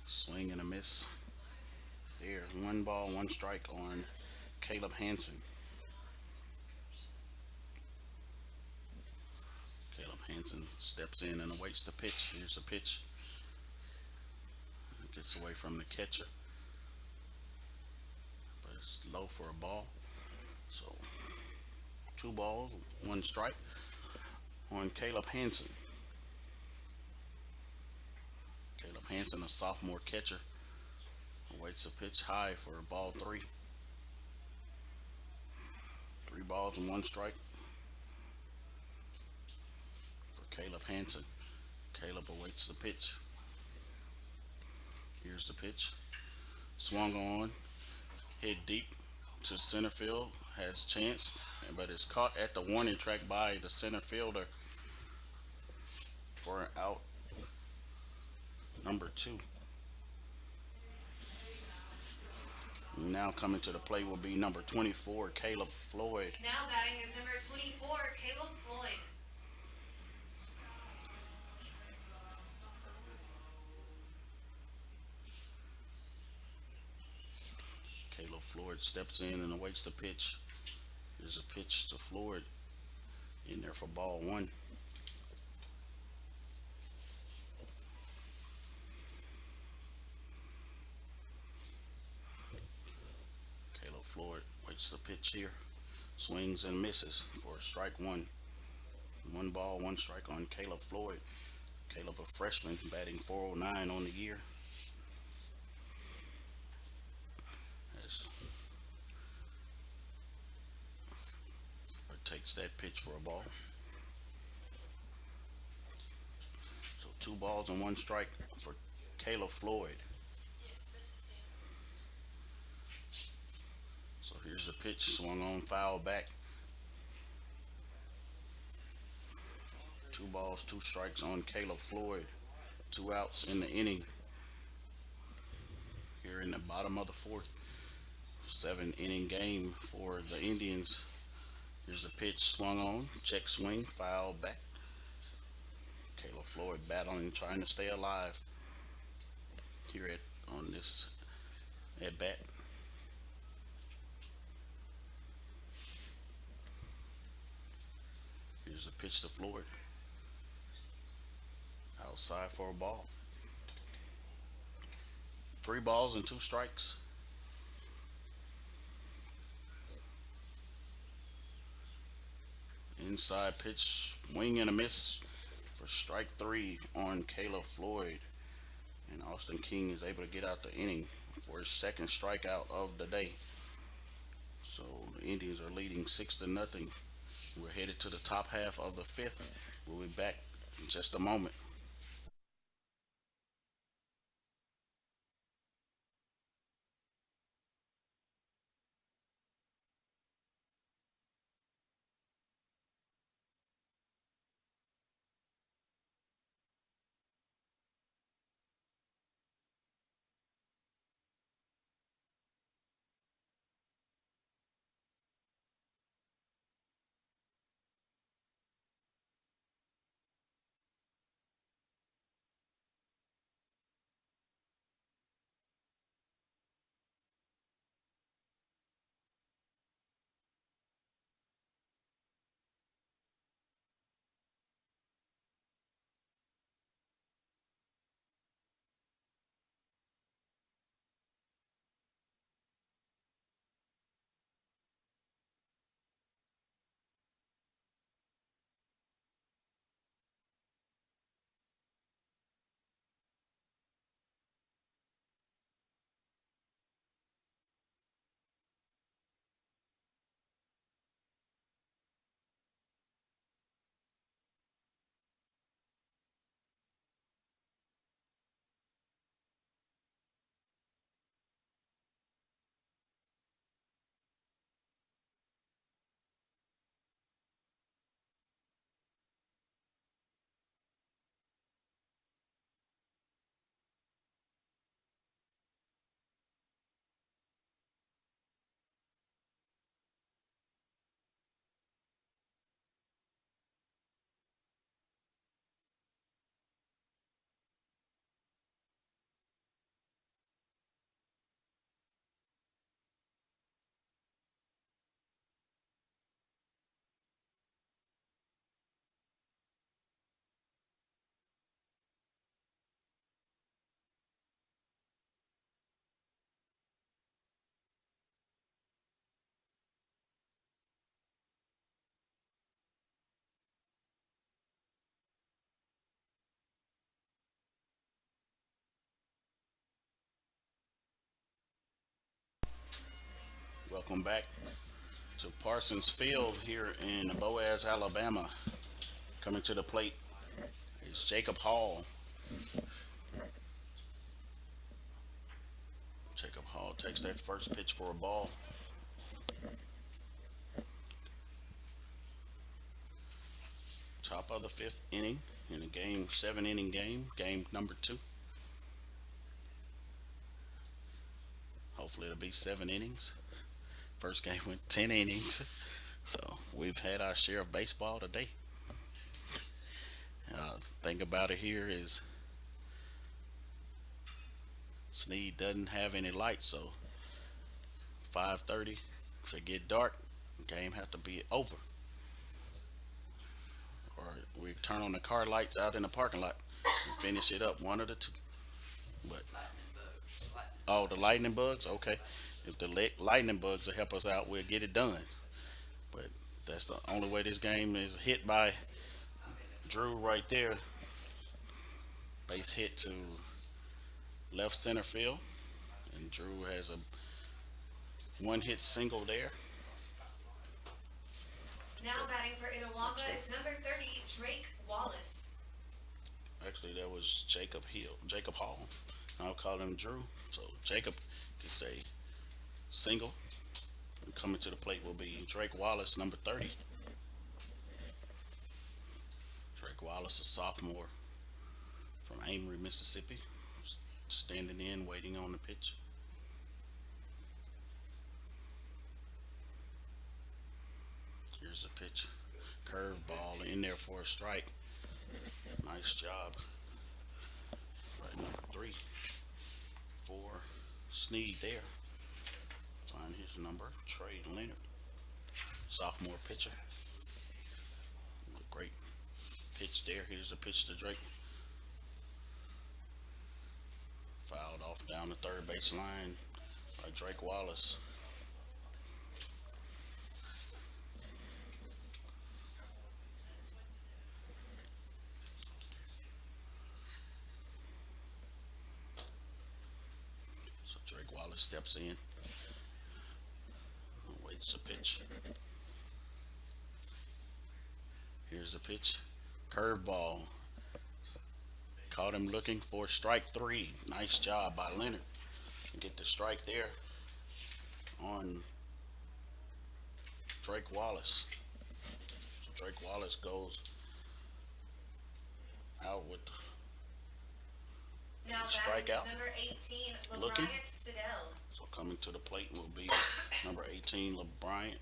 Speaker 2: Swing and a miss. There, one ball, one strike on Caleb Hansen. Caleb Hansen steps in and awaits the pitch. Here's the pitch. Gets away from the catcher, but it's low for a ball. So, two balls, one strike on Caleb Hansen. Caleb Hansen, a sophomore catcher, awaits a pitch high for ball three. Three balls and one strike. Caleb Hanson. Caleb awaits the pitch. Here's the pitch. Swung on, hit deep to center field. Has chance, but is caught at the warning track by the center fielder for an out number two. Now coming to the plate will be number 24, Caleb Floyd.
Speaker 1: Now batting is number 24, Caleb Floyd.
Speaker 2: Caleb Floyd steps in and awaits the pitch. There's a pitch to Floyd in there for ball one. Caleb Floyd waits the pitch here. Swings and misses for strike one. One ball, one strike on Caleb Floyd. Caleb, a freshman, batting 409 on the year. As takes that pitch for a ball. So two balls and one strike for Caleb Floyd. So here's the pitch, swung on, foul back. Two balls, two strikes on Caleb Floyd. Two outs in the inning. Here in the bottom of the fourth. 7 inning game for the Indians. Here's a pitch swung on, check swing, foul back. Caleb Floyd battling, trying to stay alive here on this at bat. Here's a pitch to Floyd. Outside for a ball. 3 balls and two strikes. Inside pitch, swing and a miss for strike three on Caleb Floyd. And Austin King is able to get out the inning for his second strikeout of the day. So the Indians are leading 6-0. We're headed to the top half of the fifth. We'll be back in just a moment. Welcome back to Parsons Field here in Boaz, Alabama. Coming to the plate is Jacob Hall. Jacob Hall takes that first pitch for a ball. Top of the fifth inning in a game, 7 inning game, game number two. Hopefully it'll be 7 innings. First game went 10 innings. So we've had our share of baseball today. Thing about it here is Snead doesn't have any lights, so 5:30, if it get dark, game have to be over, or we turn on the car lights out in the parking lot and finish it up. One of the two. But oh, the lightning bugs. Okay, if the lightning bugs will help us out, we'll get it done. But that's the only way this game is hit by Drew right there. Base hit to left center field, and Drew has a one hit single there.
Speaker 1: Now batting for Itawamba is number 30, Drake Wallace.
Speaker 2: Actually, that was Jacob Hall. I'll call him Drew. So Jacob gets a single. And coming to the plate will be Drake Wallace, number 30. Drake Wallace, a sophomore from Amory, Mississippi, standing in, waiting on the pitch. Here's a pitch. Curve ball in there for a strike. Nice job. Right, number 3 for Snead there. Find his number. Trey Leonard, sophomore pitcher. Great pitch there. Here's a pitch to Drake. Fouled off down the third base line by Drake Wallace. So Drake Wallace steps in, waits the pitch. Here's the pitch. Curveball. Caught him looking for strike 3. Nice job by Leonard. Get the strike there on Drake Wallace. So Drake Wallace goes out with
Speaker 1: Now batting
Speaker 2: strikeout.
Speaker 1: is number 18,
Speaker 2: Looking.
Speaker 1: LeBryant Siddell.
Speaker 2: So coming to the plate will be number 18, LeBryant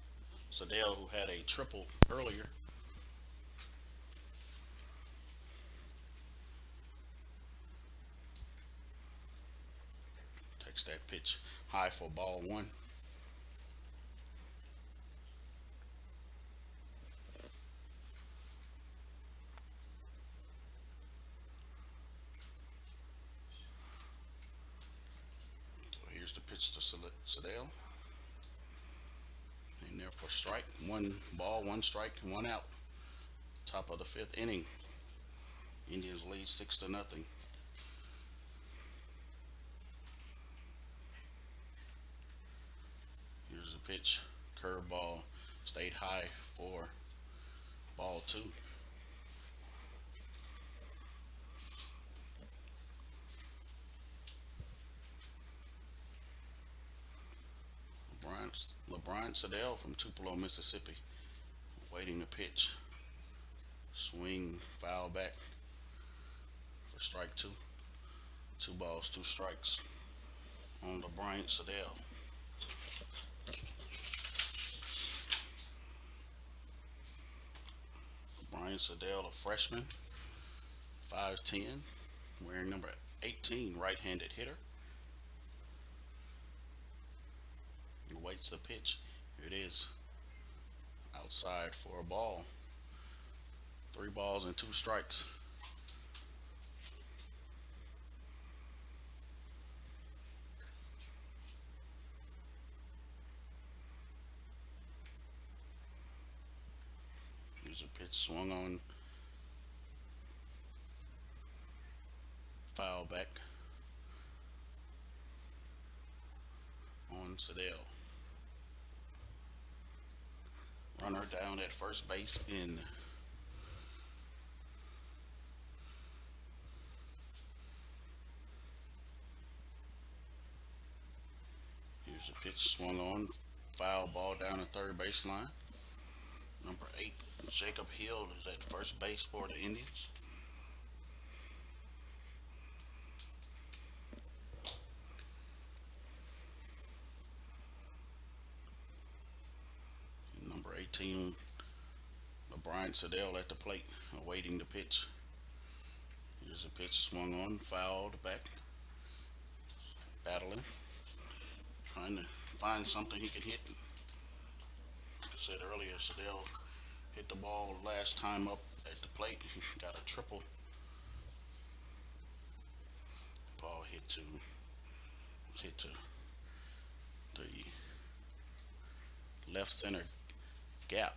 Speaker 2: Siddell, who had a triple earlier. Takes that pitch high for ball 1. So here's the pitch to Siddell. In there for strike. 1 ball, 1 strike, 1 out. Top of the 5th inning. Indians lead 6-0. Here's a pitch. Curveball. Stayed high for ball 2. LeBryant Siddell from Tupelo, Mississippi, waiting to pitch. Swing, foul back for strike 2. 2 balls, 2 strikes on LeBryant Siddell. LeBryant Siddell, a freshman, 5'10", wearing number 18, right-handed hitter. Waits the pitch. Here it is. Outside for a ball. 3 balls and 2 strikes. Here's a pitch swung on. Foul back on Siddell. Runner down at first base in Here's a pitch swung on. Foul ball down the third baseline. Number 8, Jacob Hill is at first base for the Indians. Number 18, LeBryant Sadell at the plate, awaiting the pitch. Here's a pitch swung on, fouled back, battling, trying to find something he can hit. Like I said earlier, Sadell hit the ball last time up at the plate. He got a triple. Ball hit to the left center gap.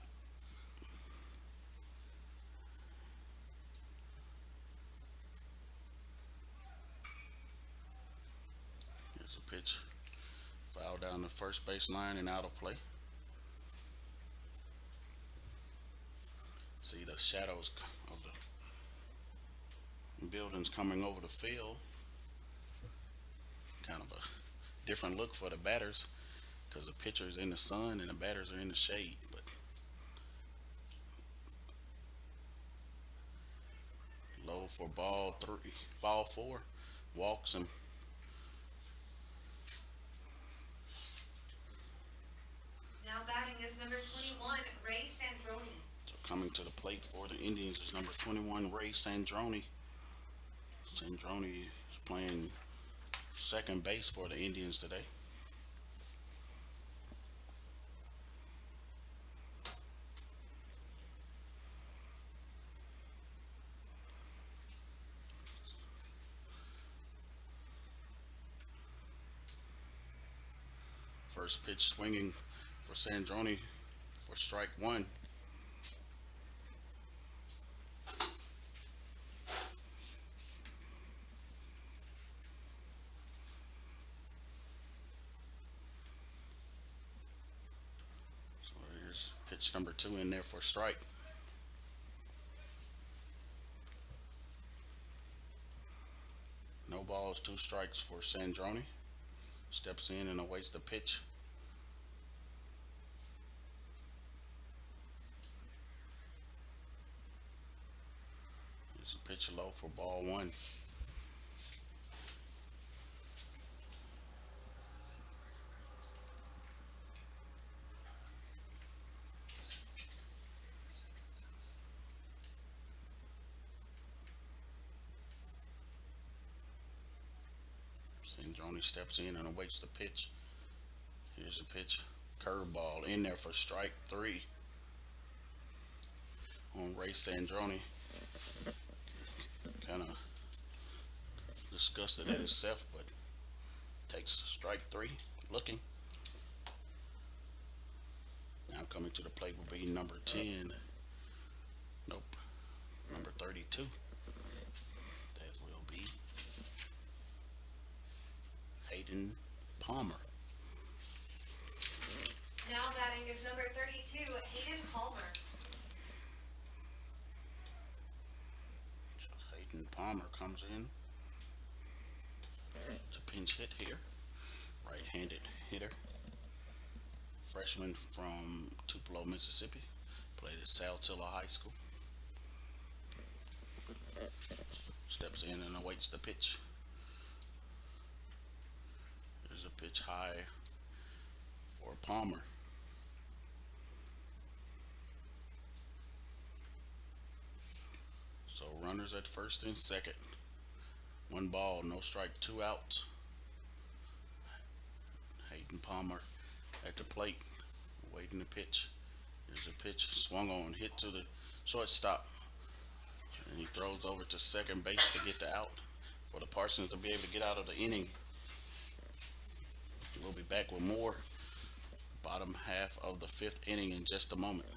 Speaker 2: Here's a pitch. Foul down the first base line and out of play. See the shadows of the buildings coming over the field. Kind of a different look for the batters because the pitcher's in the sun and the batters are in the shade. But low for ball 4, walks him.
Speaker 1: Now batting is number 21, Ray Sandroni.
Speaker 2: So coming to the plate for the Indians is number 21, Ray Sandroni. Sandroni is playing second base for the Indians today. First pitch swinging for Sandroni for strike 1. So here's pitch number 2 in there for strike. No balls, 2 strikes for Sandroni. Steps in and awaits the pitch. Here's a pitch low for ball 1. Sandroni steps in and awaits the pitch. Here's a pitch, curveball in there for strike 3 on Ray Sandroni. Kind of disgusted at himself, but takes strike 3. Looking. Now coming to the plate will be number 10. Nope. Number 32. That will be Hayden Palmer.
Speaker 1: Now batting is number 32, Hayden Palmer.
Speaker 2: So Hayden Palmer comes in. It's a pinch hit here. Right-handed hitter. Freshman from Tupelo, Mississippi. Played at Saltillo High School. Steps in and awaits the pitch. There's a pitch high for Palmer. So runners at first and second. 1 ball, no strike, 2 outs. Hayden Palmer at the plate, waiting the pitch. Here's a pitch swung on, hit to the shortstop, and he throws over to second base to get the out for the Parsons to be able to get out of the inning. We'll be back with more bottom half of the 5th inning in just a moment.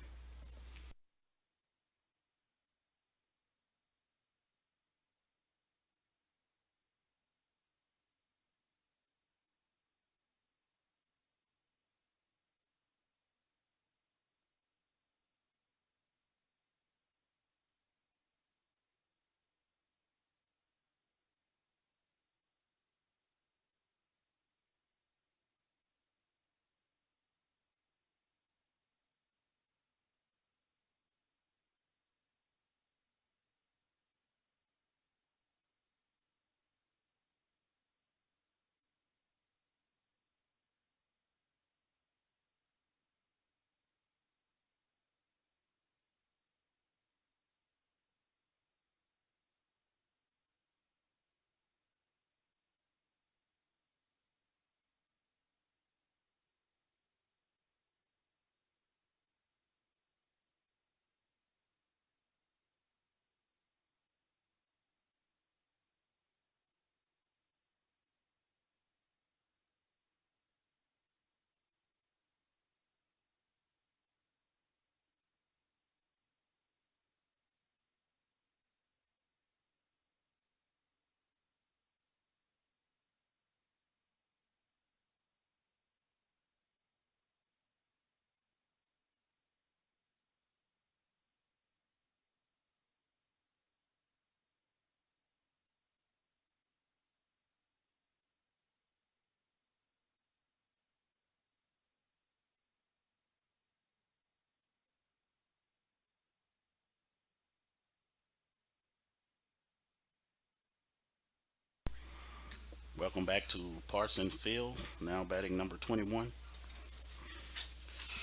Speaker 2: Welcome back to Parson Field. Now batting number 21.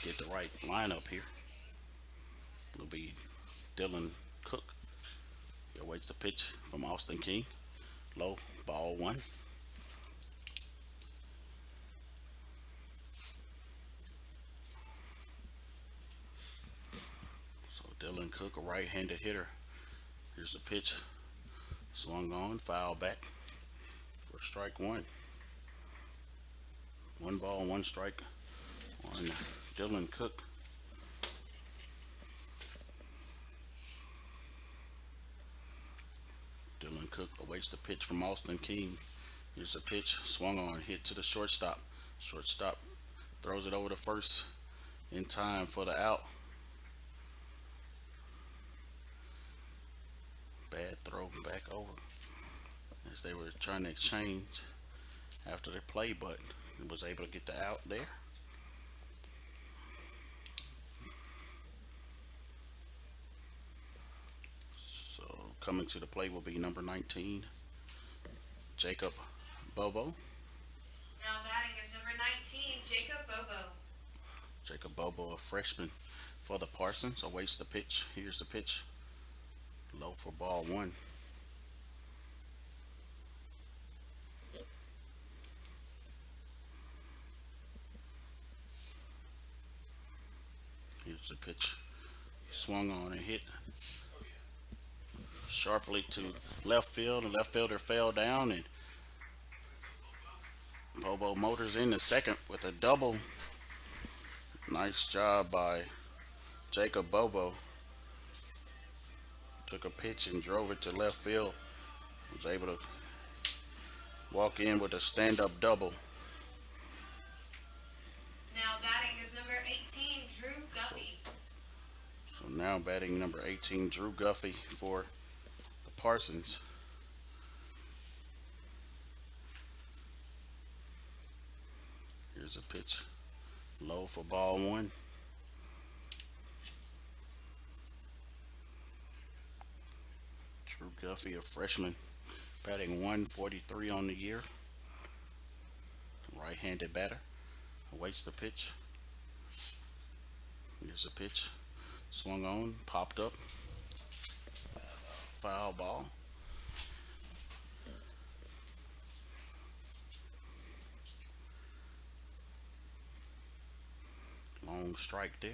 Speaker 2: Get the right lineup here. It'll be Dylan Cook. He awaits the pitch from Austin King. Low, ball one. So Dylan Cook, a right-handed hitter. Here's the pitch. Swung on, foul back for strike one. One ball, one strike on Dylan Cook. Dylan Cook awaits the pitch from Austin King. Here's a pitch, swung on, hit to the shortstop. Shortstop throws it over to first in time for the out. Bad throw back over as they were trying to exchange after the play, but he was able to get the out there. So coming to the plate will be number 19, Jacob Bobo.
Speaker 1: Now batting is number 19, Jacob Bobo.
Speaker 2: Jacob Bobo, a freshman for the Parsons, awaits the pitch. Here's the pitch. Low for ball one. Here's the pitch. Swung on and hit sharply to left field. The left fielder fell down, and Bobo motors in the second with a double. Nice job by Jacob Bobo. Took a pitch and drove it to left field. Was able to walk in with a stand-up double.
Speaker 1: Now batting is number 18, Drew Guffey.
Speaker 2: So now batting number 18, Drew Guffey for the Parsons. Here's a pitch. Low for ball one. Drew Guffey, a freshman, batting 143 on the year. Right-handed batter. Awaits the pitch. Here's a pitch. Swung on, popped up. Foul ball. Long strike there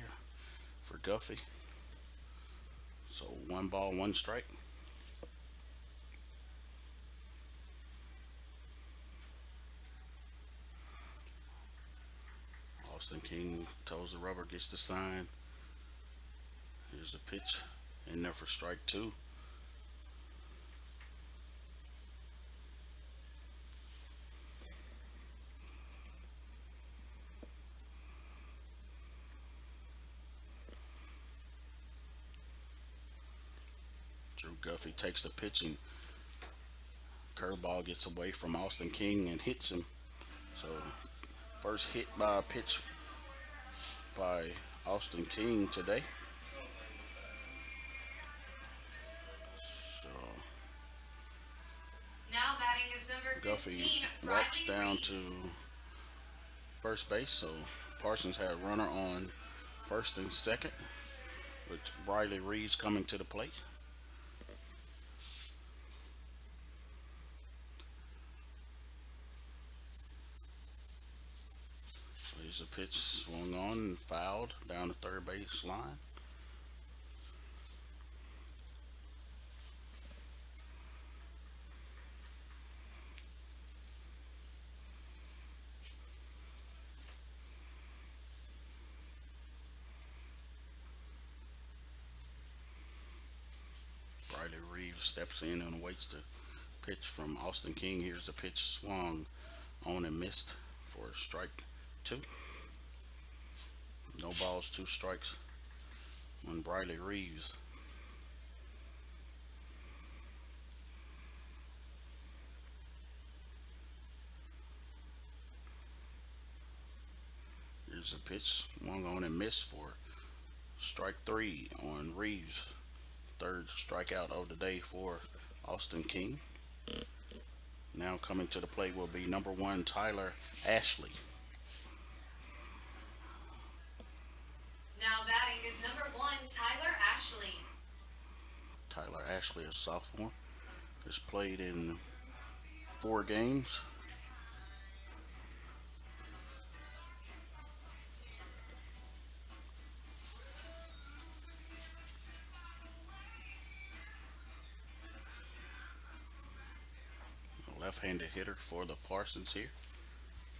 Speaker 2: for Guffey. So one ball, one strike. Austin King toes the rubber, gets the sign. Here's the pitch in there for strike two. Drew Guffey takes the pitch, and curveball gets away from Austin King and hits him. So first hit by a pitch by Austin King today. So
Speaker 1: Now batting is number 15,
Speaker 2: Guffey walks
Speaker 1: Riley
Speaker 2: down
Speaker 1: Reeves.
Speaker 2: to first base. So Parsons had a runner on first and second, with Riley Reeves coming to the plate. So here's a pitch swung on and fouled down the third base line. Riley Reeves steps in and awaits the pitch from Austin King. Here's the pitch swung on and missed for strike two. No balls, two strikes on Riley Reeves. Here's a pitch swung on and missed for strike three on Reeves. Third strikeout of the day for Austin King. Now coming to the plate will be number one, Tyler Ashley.
Speaker 1: Now batting is number one, Tyler Ashley.
Speaker 2: Tyler Ashley, a sophomore, has played in 4 games. A left-handed hitter for the Parsons here.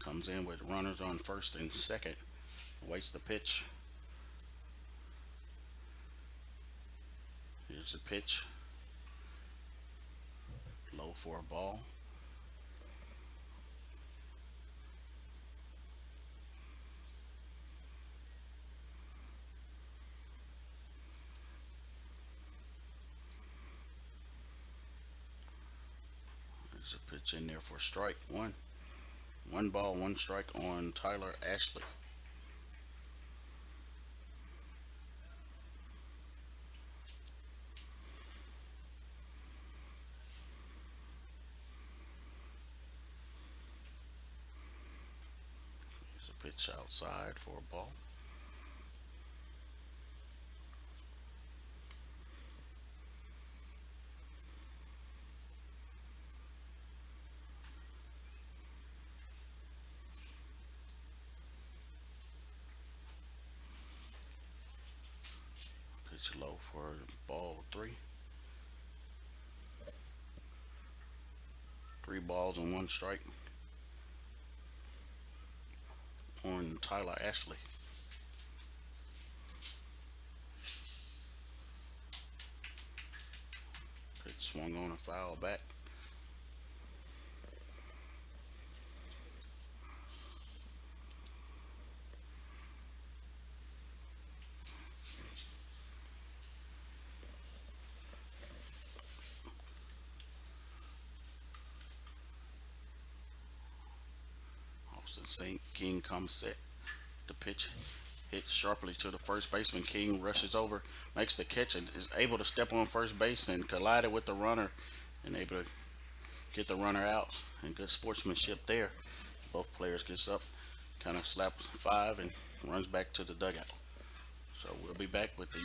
Speaker 2: Comes in with runners on first and second. Waits the pitch. Here's the pitch. Low for a ball. There's a pitch in there for strike one. 1 ball, 1 strike on Tyler Ashley. There's a pitch outside for a ball. Pitch low for ball three. 3 balls and 1 strike on Tyler Ashley. Pitch swung on a foul back. Austin St. King comes set. The pitch hit sharply to the first baseman. King rushes over, makes the catch, and is able to step on first base and collided with the runner and able to get the runner out. And good sportsmanship there. Both players gets up, kind of slaps five, and runs back to the dugout. So we'll be back with the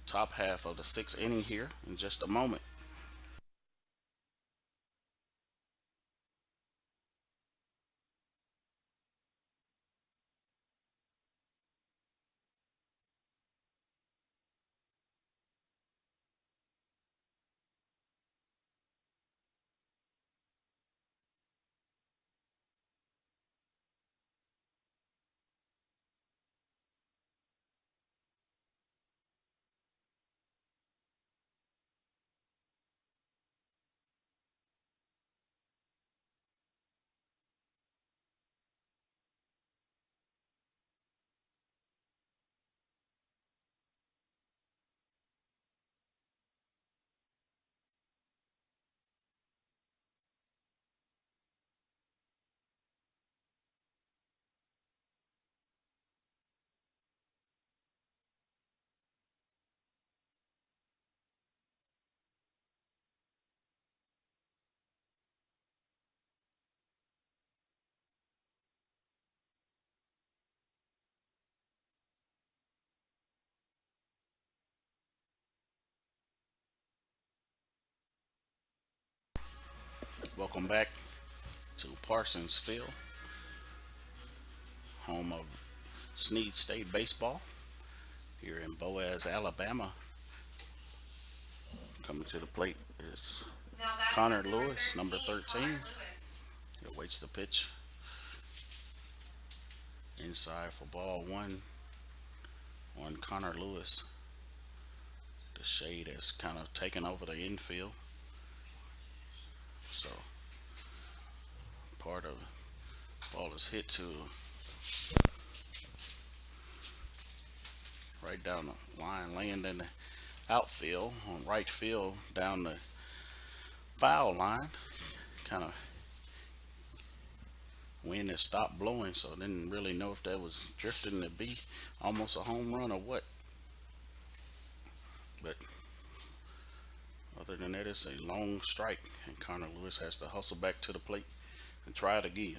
Speaker 2: top half of the 6th inning here in just a moment. Welcome back to Parsons Field, home of Snead State baseball, here in Boaz, Alabama. Coming to the plate is
Speaker 1: Now batting
Speaker 2: Connor
Speaker 1: is
Speaker 2: Lewis, number 13.
Speaker 1: Connor Lewis.
Speaker 2: He awaits the pitch. Inside for ball one on Connor Lewis. The shade has kind of taken over the infield. So part of the ball is hit to right down the line, laying in the outfield on right field down the foul line. Kind of wind has stopped blowing, so I didn't really know if that was drifting to be almost a home run or what. But Other than that, it's a long strike, and Connor Lewis has to hustle back to the plate and try it again.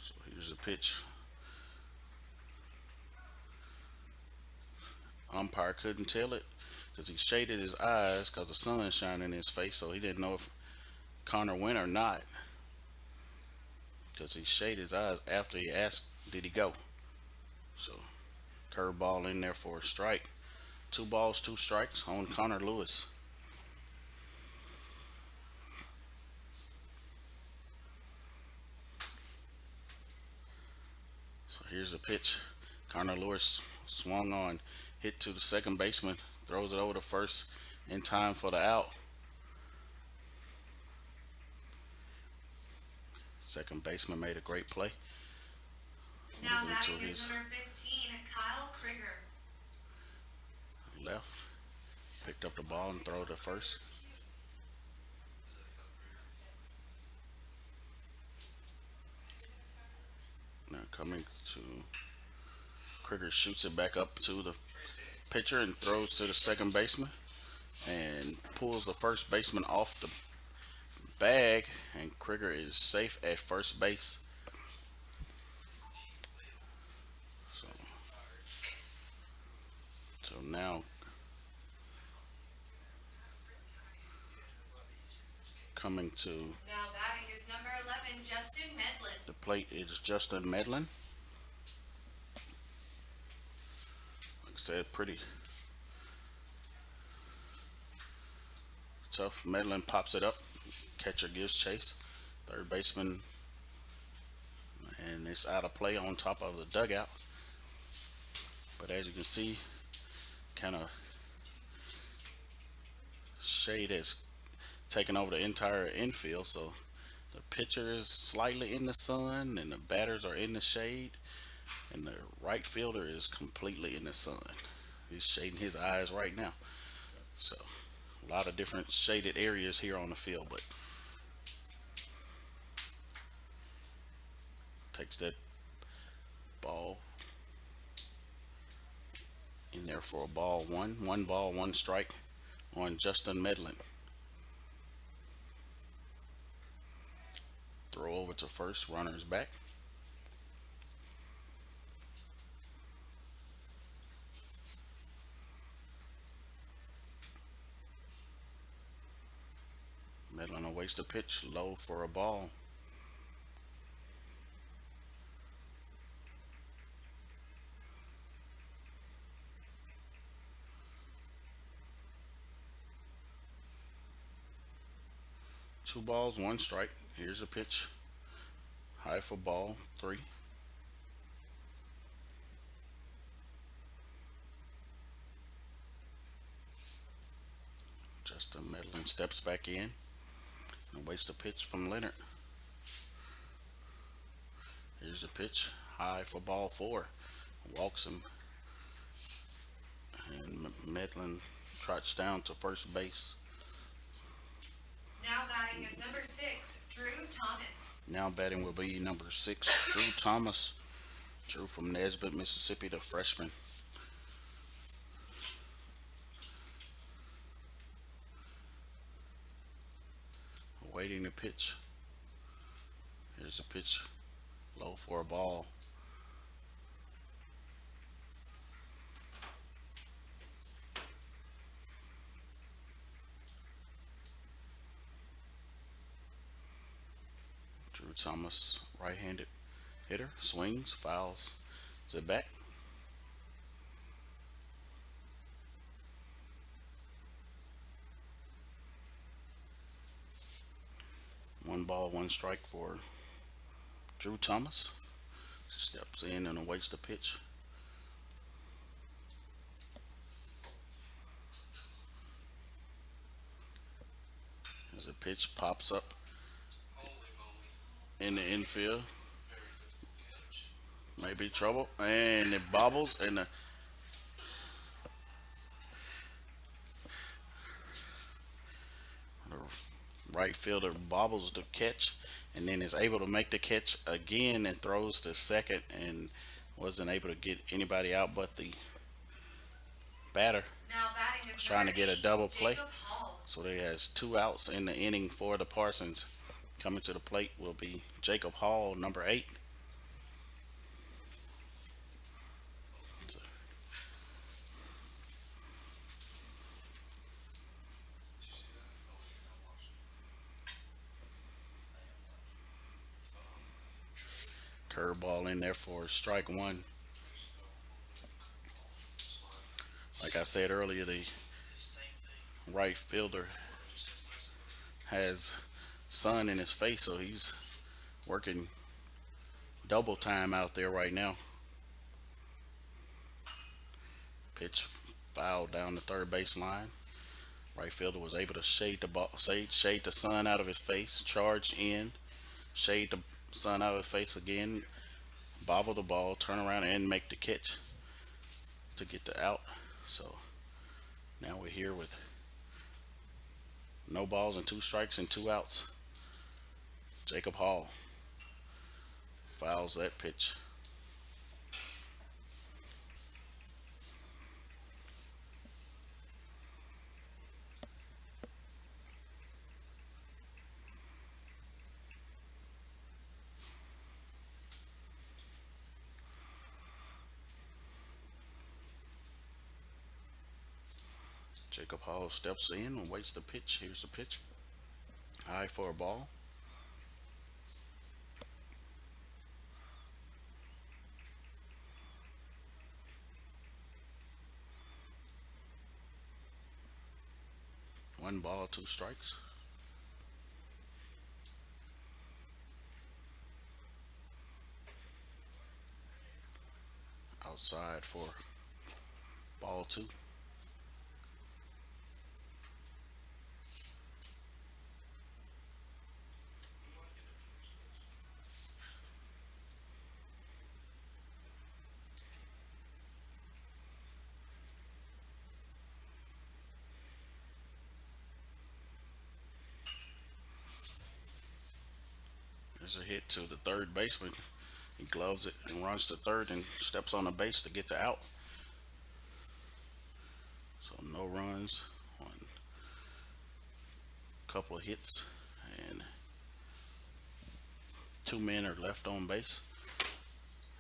Speaker 2: So here's a pitch. Umpire couldn't tell it because he shaded his eyes because the sun shined in his face, so he didn't know if Connor went or not because he shaded his eyes after he asked, "Did he go?" So curveball in there for a strike. Two balls, two strikes on Connor Lewis. So here's the pitch. Connor Lewis swung on, hit to the second baseman, throws it over to first in time for the out. Second baseman made a great play.
Speaker 1: Now
Speaker 2: Moving to
Speaker 1: batting is
Speaker 2: his
Speaker 1: number 15, Kyle Krieger.
Speaker 2: left, picked up the ball and throw it to first. Now coming to Krieger shoots it back up to the pitcher and throws to the second baseman and pulls the first baseman off the bag, and Krieger is safe at first base. So, so now coming to
Speaker 1: Now batting is number 11, Justin Medlin.
Speaker 2: the plate is Justin Medlin. Like I said, pretty tough. Medlin pops it up. Catcher gives chase. Third baseman, and it's out of play on top of the dugout. But as you can see, kind of shade has taken over the entire infield. So the pitcher is slightly in the sun, and the batters are in the shade, and the right fielder is completely in the sun. He's shading his eyes right now. So a lot of different shaded areas here on the field, but takes that ball in there for a ball one. One ball, one strike on Justin Medlin. Throw over to first, runners back. Medlin awaits the pitch, low for a ball. Two balls, one strike. Here's a pitch. High for ball, three. Justin Medlin steps back in and waits the pitch from Leonard. Here's a pitch. High for ball, four. Walks him. And Medlin trots down to first base.
Speaker 1: Now batting is number 6, Drew Thomas.
Speaker 2: Now batting will be number 6, Drew Thomas. Drew from Nesbitt, Mississippi, the freshman. Waiting the pitch. Here's a pitch. Low for a ball. Drew Thomas, right-handed hitter, swings, fouls it back. One ball, one strike for Drew Thomas. Steps in and awaits the pitch. As the pitch pops up in the infield, maybe trouble, and it bobbles, and the right fielder bobbles the catch, and then is able to make the catch again and throws to second, and wasn't able to get anybody out but the batter
Speaker 1: Now batting
Speaker 2: was
Speaker 1: is
Speaker 2: trying
Speaker 1: number
Speaker 2: to get a
Speaker 1: 8,
Speaker 2: double play.
Speaker 1: Jacob Hall.
Speaker 2: So they has 2 outs in the inning for the Parsons. Coming to the plate will be Jacob Hall, number 8. Curveball in there for strike one. Like I said earlier, the right fielder has sun in his face, so he's working double time out there right now. Pitch fouled down the third base line. Right fielder was able to shade the ball, shade the sun out of his face, charge in, shade the sun out of his face again, bobble the ball, turn around and make the catch to get the out. So now we're here with no balls and 2 strikes and 2 outs. Jacob Hall fouls that pitch. Jacob Hall steps in and waits the pitch. Here's the pitch. High for a ball. One ball, 2 strikes. Outside for ball 2. There's a hit to the third baseman. He gloves it and runs to third and steps on the base to get the out. So no runs on a couple of hits, and 2 men are left on base.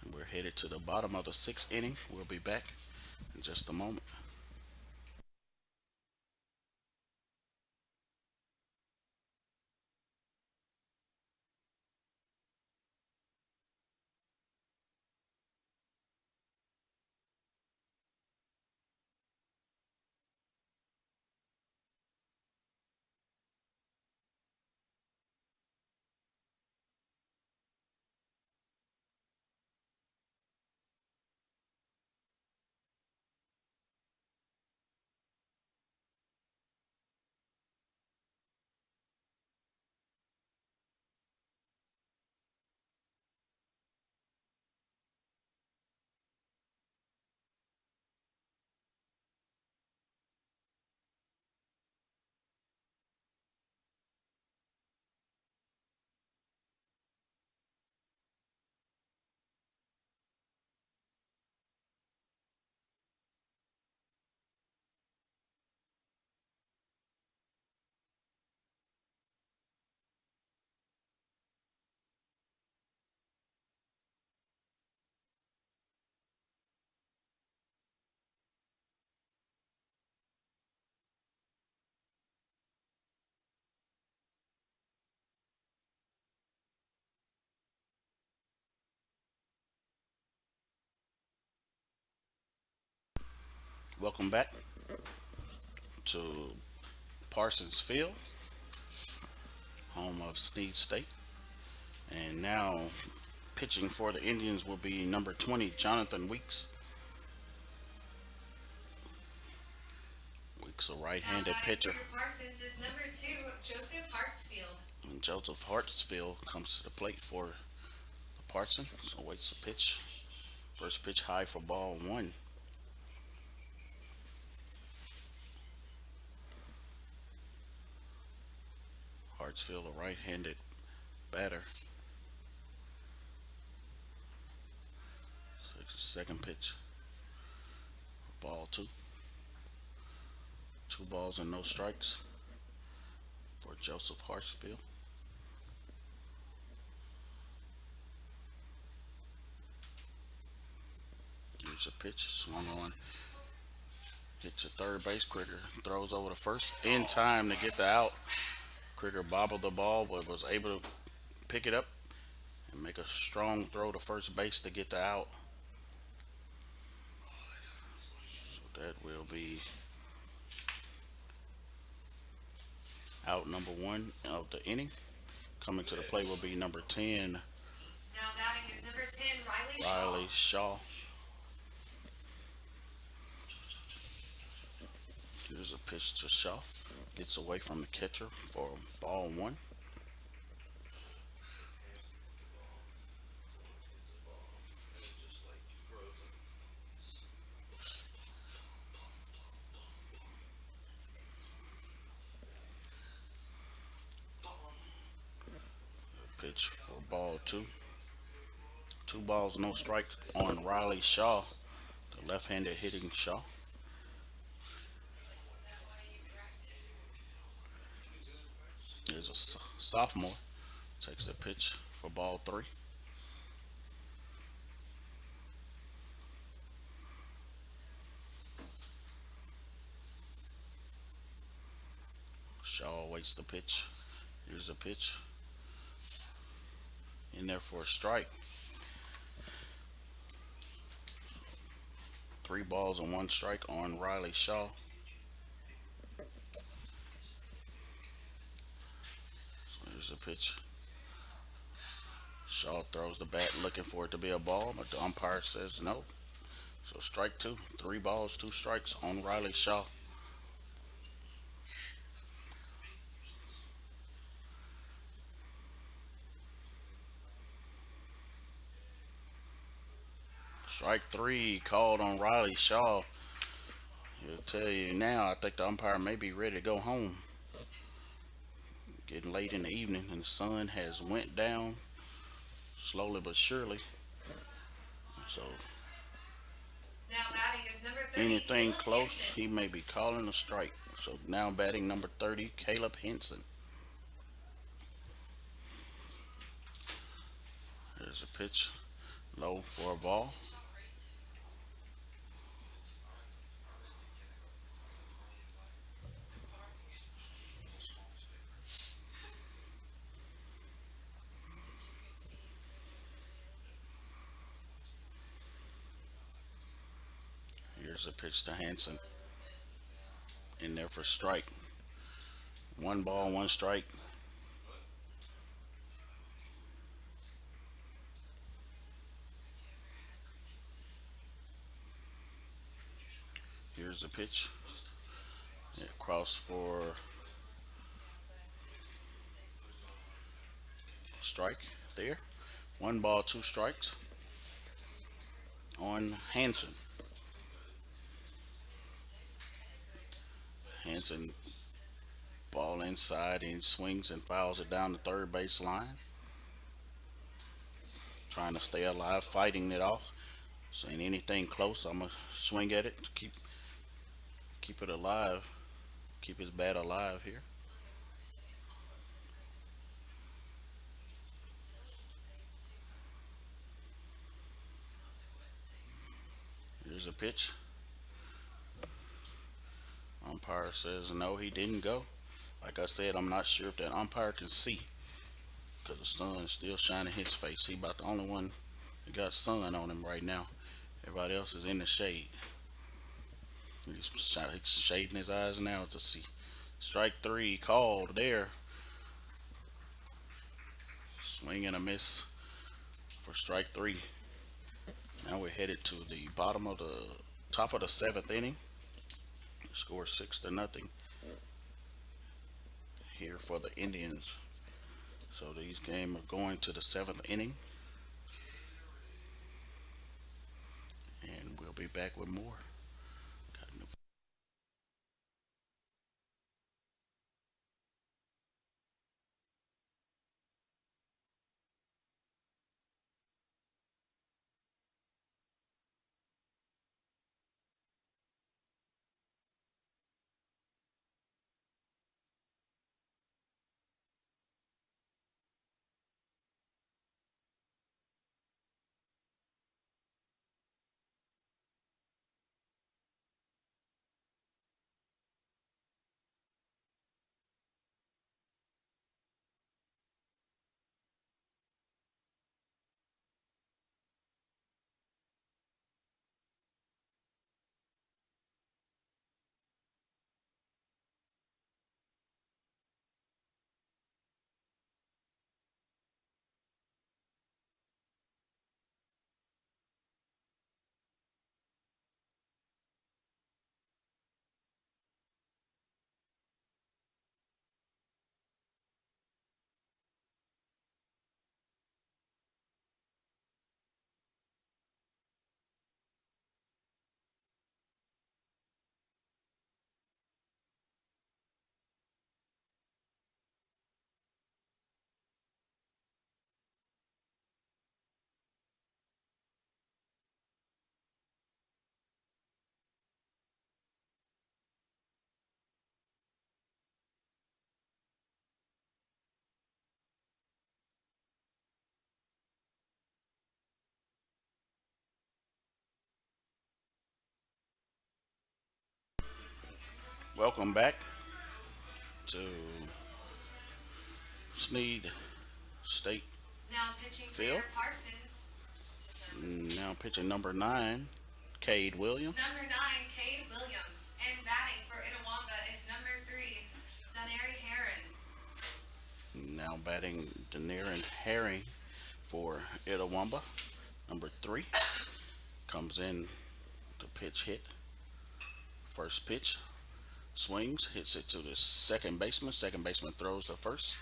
Speaker 2: And we're headed to the bottom of the 6th inning. We'll be back in just a moment. Welcome back to Parsons Field, home of Snead State. And now pitching for the Indians will be number 20, Jonathan Weeks. Weeks, a
Speaker 1: Now
Speaker 2: right-handed
Speaker 1: batting for
Speaker 2: pitcher.
Speaker 1: your Parsons is number 2, Joseph Hartsfield.
Speaker 2: And Joseph Hartsfield comes to the plate for the Parsons. So waits the pitch. First pitch high for ball 1. Hartsfield, a right-handed batter. Second pitch, ball 2. 2 balls and no strikes for Joseph Hartsfield. Here's a pitch, swung on, hits a third base. Critter throws over to first in time to get the out. Critter bobbled the ball, but was able to pick it up and make a strong throw to first base to get the out. So that will be out number one of the inning. Coming to the plate will be number 10,
Speaker 1: Now batting is number 10, Riley Shaw.
Speaker 2: Riley Shaw. Here's a pitch to Shaw. Gets away from the catcher for ball one. Pitch for ball two. 2 balls, no strikes on Riley Shaw, the left-handed hitting Shaw. Here's a sophomore. Takes the pitch for ball three. Shaw awaits the pitch. Here's a pitch. In there for a strike. 3 balls and 1 strike on Riley Shaw. So here's a pitch. Shaw throws the bat looking for it to be a ball, but the umpire says no. So strike two. 3 balls, 2 strikes on Riley Shaw. Strike three called on Riley Shaw. He'll tell you now, I think the umpire may be ready to go home. Getting late in the evening and the sun has went down slowly but surely. So
Speaker 1: Now batting is number 30,
Speaker 2: anything
Speaker 1: Caleb
Speaker 2: close,
Speaker 1: Hansen.
Speaker 2: he may be calling a strike. So now batting number 30, Caleb Henson. There's a pitch low for a ball. Here's a pitch to Hanson. In there for strike. 1 ball, 1 strike. Here's a pitch. Cross for strike there. 1 ball, 2 strikes on Hanson. Hanson ball inside and swings and fouls it down the third base line. Trying to stay alive, fighting it off. So in anything close, I'm gonna swing at it to keep it alive, keep his bat alive here. Here's a pitch. Umpire says no, he didn't go. Like I said, I'm not sure if that umpire can see because the sun is still shining his face. He about the only one that got sun on him right now. Everybody else is in the shade. He's shading his eyes now to see. Strike three called there. Swing and a miss for strike three. Now we're headed to the bottom of the top of the seventh inning. Score 6-0 here for the Indians. So these games are going to the seventh inning, and we'll be back with more. Welcome back to Snead State
Speaker 1: Now pitching for
Speaker 2: Field.
Speaker 1: your Parsons. What's his number?
Speaker 2: Now pitching number 9, Cade Williams.
Speaker 1: Number 9, Cade Williams. And batting for Itawamba is number 3, Dunary Heron.
Speaker 2: Now batting Daenerys Herring for Itawamba. Number 3 comes in to pitch hit. First pitch swings, hits it to the second baseman. Second baseman throws the first,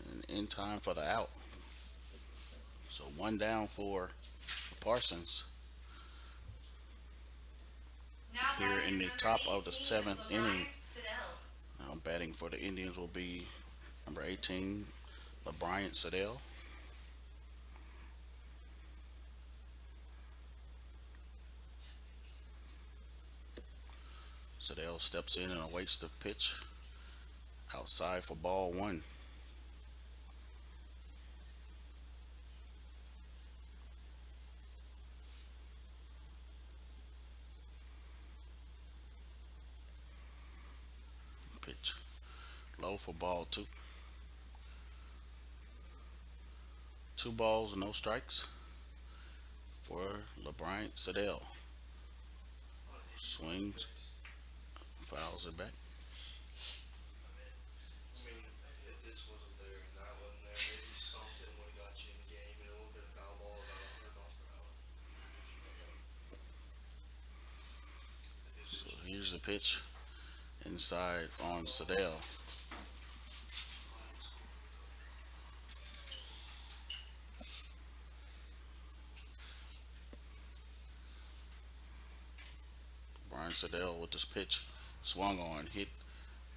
Speaker 2: and in time for the out. So one down for Parsons
Speaker 1: Now
Speaker 2: here
Speaker 1: batting
Speaker 2: in
Speaker 1: is
Speaker 2: the
Speaker 1: number
Speaker 2: top
Speaker 1: 18,
Speaker 2: of the seventh inning.
Speaker 1: LeBryant Siddell.
Speaker 2: Now batting for the Indians will be number 18, LeBryant Siddell. Siddell steps in and awaits the pitch outside for ball one. Pitch low for ball two. Two balls, no strikes for LeBryant Siddell. Swings, fouls it back.
Speaker 3: mean, if this wasn't there and that wasn't there, maybe something would have got you in the game and it would have been a foul ball about 100 miles per hour.
Speaker 2: So here's the pitch inside on Siddell. Brian Siddell with this pitch swung on, hit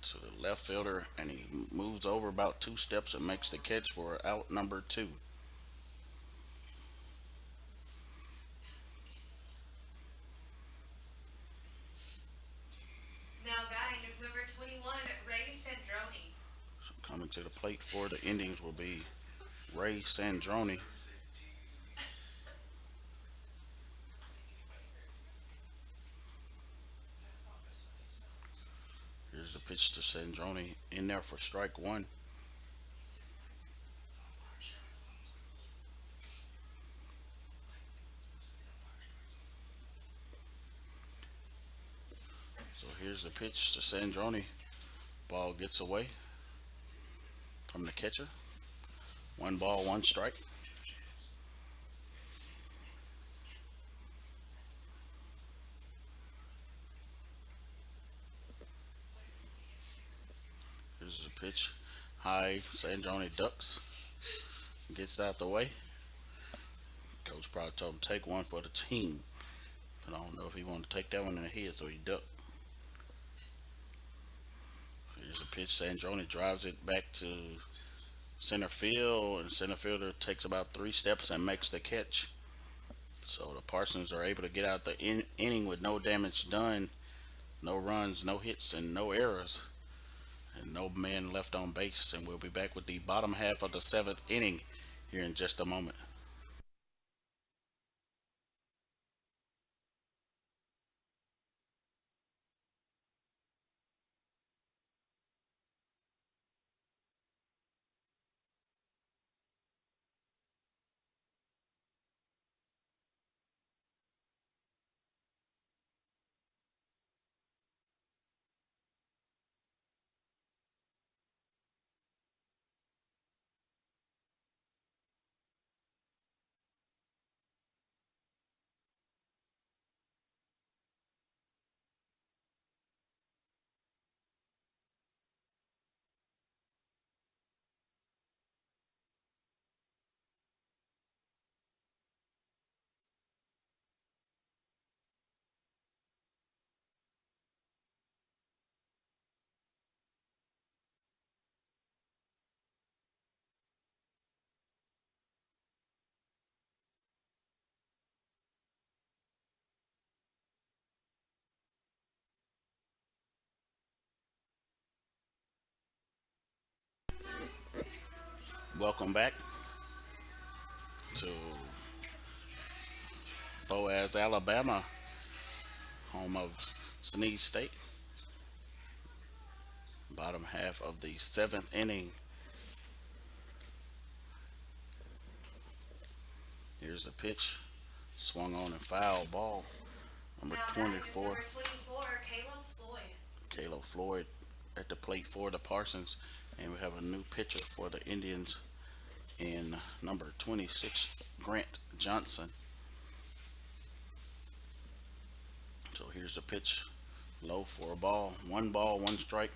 Speaker 2: to the left fielder, and he moves over about 2 steps and makes the catch for out number 2.
Speaker 1: Now batting is number 21, Ray Sandroni.
Speaker 2: So coming to the plate for the Indians will be Ray Sandroni. Here's the pitch to Sandroni in there for strike one. So here's the pitch to Sandroni. Ball gets away from the catcher. 1 ball, 1 strike. Here's the pitch. High. Sandroni ducks. Gets out the way. Coach probably told him take one for the team. But I don't know if he wanted to take that one in the head, so he ducked. Here's a pitch. Sandroni drives it back to center field, and center fielder takes about 3 steps and makes the catch. So the Parsons are able to get out the inning with no damage done, no runs, no hits, and no errors, and no man left on base. And we'll be back with the bottom half of the 7th inning here in just a moment. Welcome back to Boaz, Alabama, home of Snead State. Bottom half of the seventh inning. Here's a pitch. Swung on and foul ball. Number
Speaker 1: Now batting is
Speaker 2: 24,
Speaker 1: number 24, Caleb Floyd.
Speaker 2: Caleb Floyd at the plate for the Parsons. And we have a new pitcher for the Indians in number 26, Grant Johnson. So here's the pitch. Low for a ball. One ball, one strike.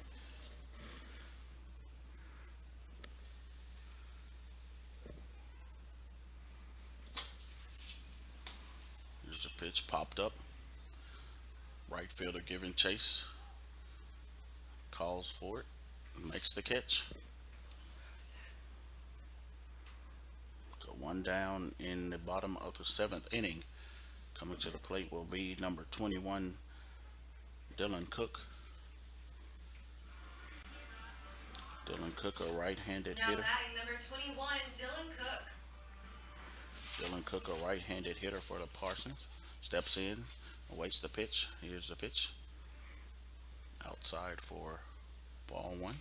Speaker 2: Here's a pitch popped up. Right fielder giving chase. Calls for it. Makes the catch. So one down in the bottom of the seventh inning. Coming to the plate will be number 21, Dylan Cook. Dylan Cook, a right-handed
Speaker 1: Now
Speaker 2: hitter.
Speaker 1: batting number 21, Dylan Cook.
Speaker 2: Dylan Cook, a right-handed hitter for the Parsons. Steps in, awaits the pitch. Here's the pitch. Outside for ball one.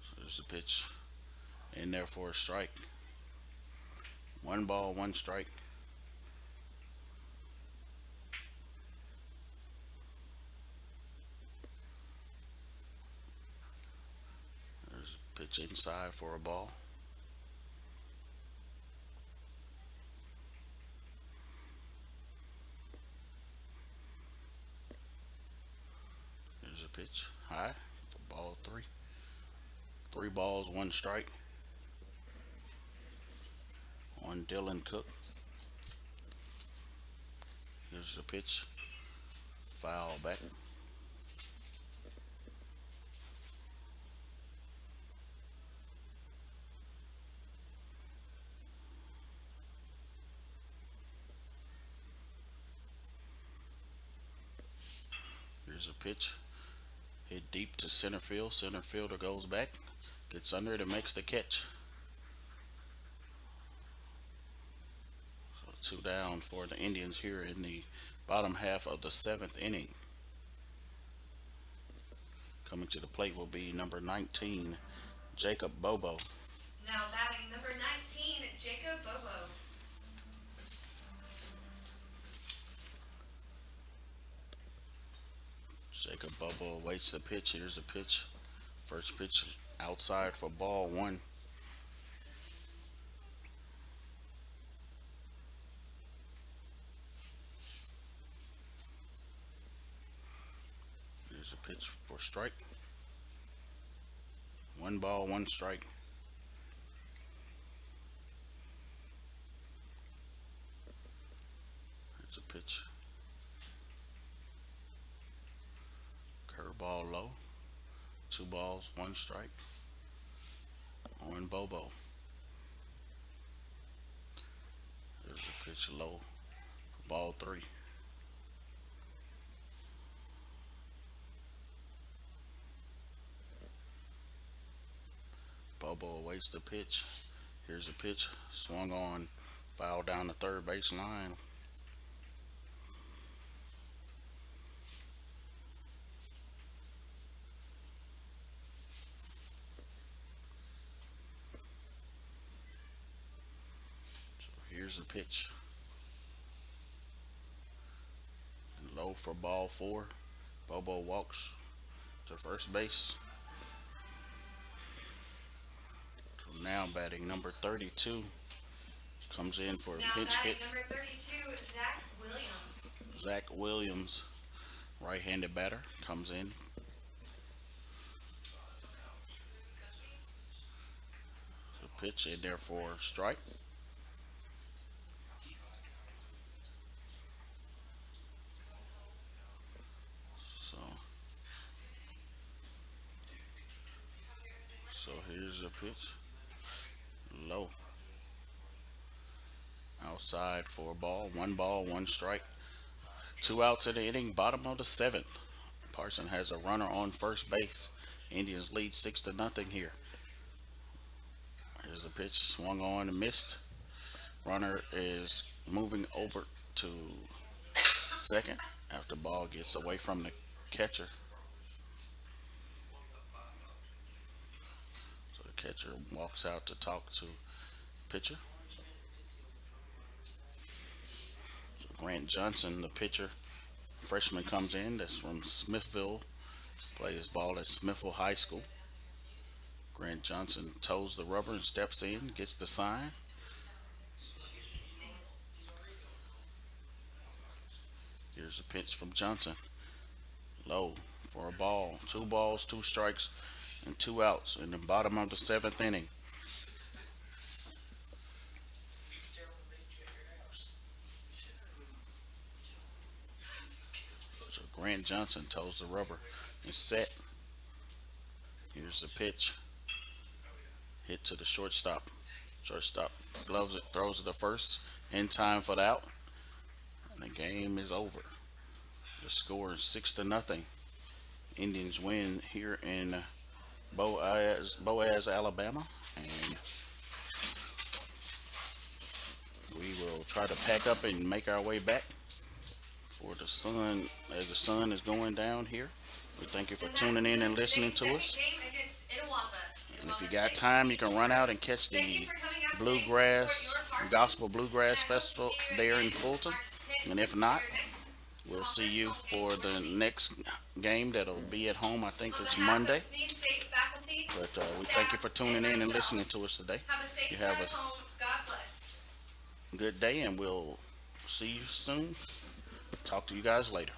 Speaker 2: So there's the pitch. In there for a strike. One ball, one strike. There's a pitch inside for a ball. There's a pitch high for ball three. Three balls, one strike on Dylan Cook. Here's the pitch. Foul back. Here's a pitch. Hit deep to center field. Center fielder goes back. Gets under it and makes the catch. So two down for the Indians here in the bottom half of the seventh inning. Coming to the plate will be number 19, Jacob Bobo.
Speaker 1: Now batting number 19, Jacob Bobo.
Speaker 2: Jacob Bobo awaits the pitch. Here's the pitch. First pitch outside for ball one. Here's a pitch for strike. One ball, one strike. Here's a pitch. Curveball low. Two balls, one strike on Bobo. There's a pitch low for ball three. Bobo awaits the pitch. Here's a pitch. Swung on. Foul down the third base line. Here's a pitch. And low for ball four. Bobo walks to first base. So now batting number 32 comes in for a
Speaker 1: Now
Speaker 2: pinch
Speaker 1: batting
Speaker 2: hit.
Speaker 1: number 32, Zach Williams.
Speaker 2: Zach Williams, right-handed batter, comes in. The pitch in there for strike. So, so here's a pitch. Low. Outside for a ball, one strike. Two outs in the inning, bottom of the seventh. Parson has a runner on first base. Indians lead 6-0 here. Here's a pitch, swung on and missed. Runner is moving over to second after ball gets away from the catcher. So the catcher walks out to talk to pitcher. So Grant Johnson, the pitcher, freshman, comes in. That's from Smithville. Plays ball at Smithville High School. Grant Johnson toes the rubber and steps in, gets the sign. Here's a pitch from Johnson. Low for a ball. Two balls, two strikes, and two outs in the bottom of the seventh inning. So Grant Johnson toes the rubber and set. Here's the pitch. Hit to the shortstop. Shortstop gloves it, throws it to first in time for the out. And the game is over. The score is 6-0. Indians win here in Boaz, Alabama, and we will try to pack up and make our way back for the sun as the sun is going down here. We thank you for
Speaker 1: And that
Speaker 2: tuning in and
Speaker 1: concludes
Speaker 2: listening
Speaker 1: today's
Speaker 2: to us.
Speaker 1: second game against Itawamba.
Speaker 2: And if you
Speaker 1: Itawamba
Speaker 2: got
Speaker 1: 6,
Speaker 2: time, you can
Speaker 1: Snead
Speaker 2: run
Speaker 1: 4.
Speaker 2: out and catch
Speaker 1: Thank you
Speaker 2: the
Speaker 1: for coming out today to
Speaker 2: Bluegrass,
Speaker 1: support your Parsons.
Speaker 2: Gospel Bluegrass
Speaker 1: And I hope to
Speaker 2: Festival
Speaker 1: see you
Speaker 2: there
Speaker 1: again
Speaker 2: in Fulton.
Speaker 1: March 10th
Speaker 2: And if
Speaker 1: for
Speaker 2: not,
Speaker 1: your next
Speaker 2: we'll see you
Speaker 1: conference
Speaker 2: for
Speaker 1: home game
Speaker 2: the
Speaker 1: for Snead.
Speaker 2: next game that'll be at home. I think
Speaker 1: On
Speaker 2: it's
Speaker 1: behalf
Speaker 2: Monday.
Speaker 1: of Snead State faculty,
Speaker 2: But we
Speaker 1: staff,
Speaker 2: thank you for tuning in and
Speaker 1: myself,
Speaker 2: listening to us today.
Speaker 1: have a safe
Speaker 2: You have
Speaker 1: drive
Speaker 2: a
Speaker 1: home. God bless.
Speaker 2: good day, and we'll see you soon. Talk to you guys later.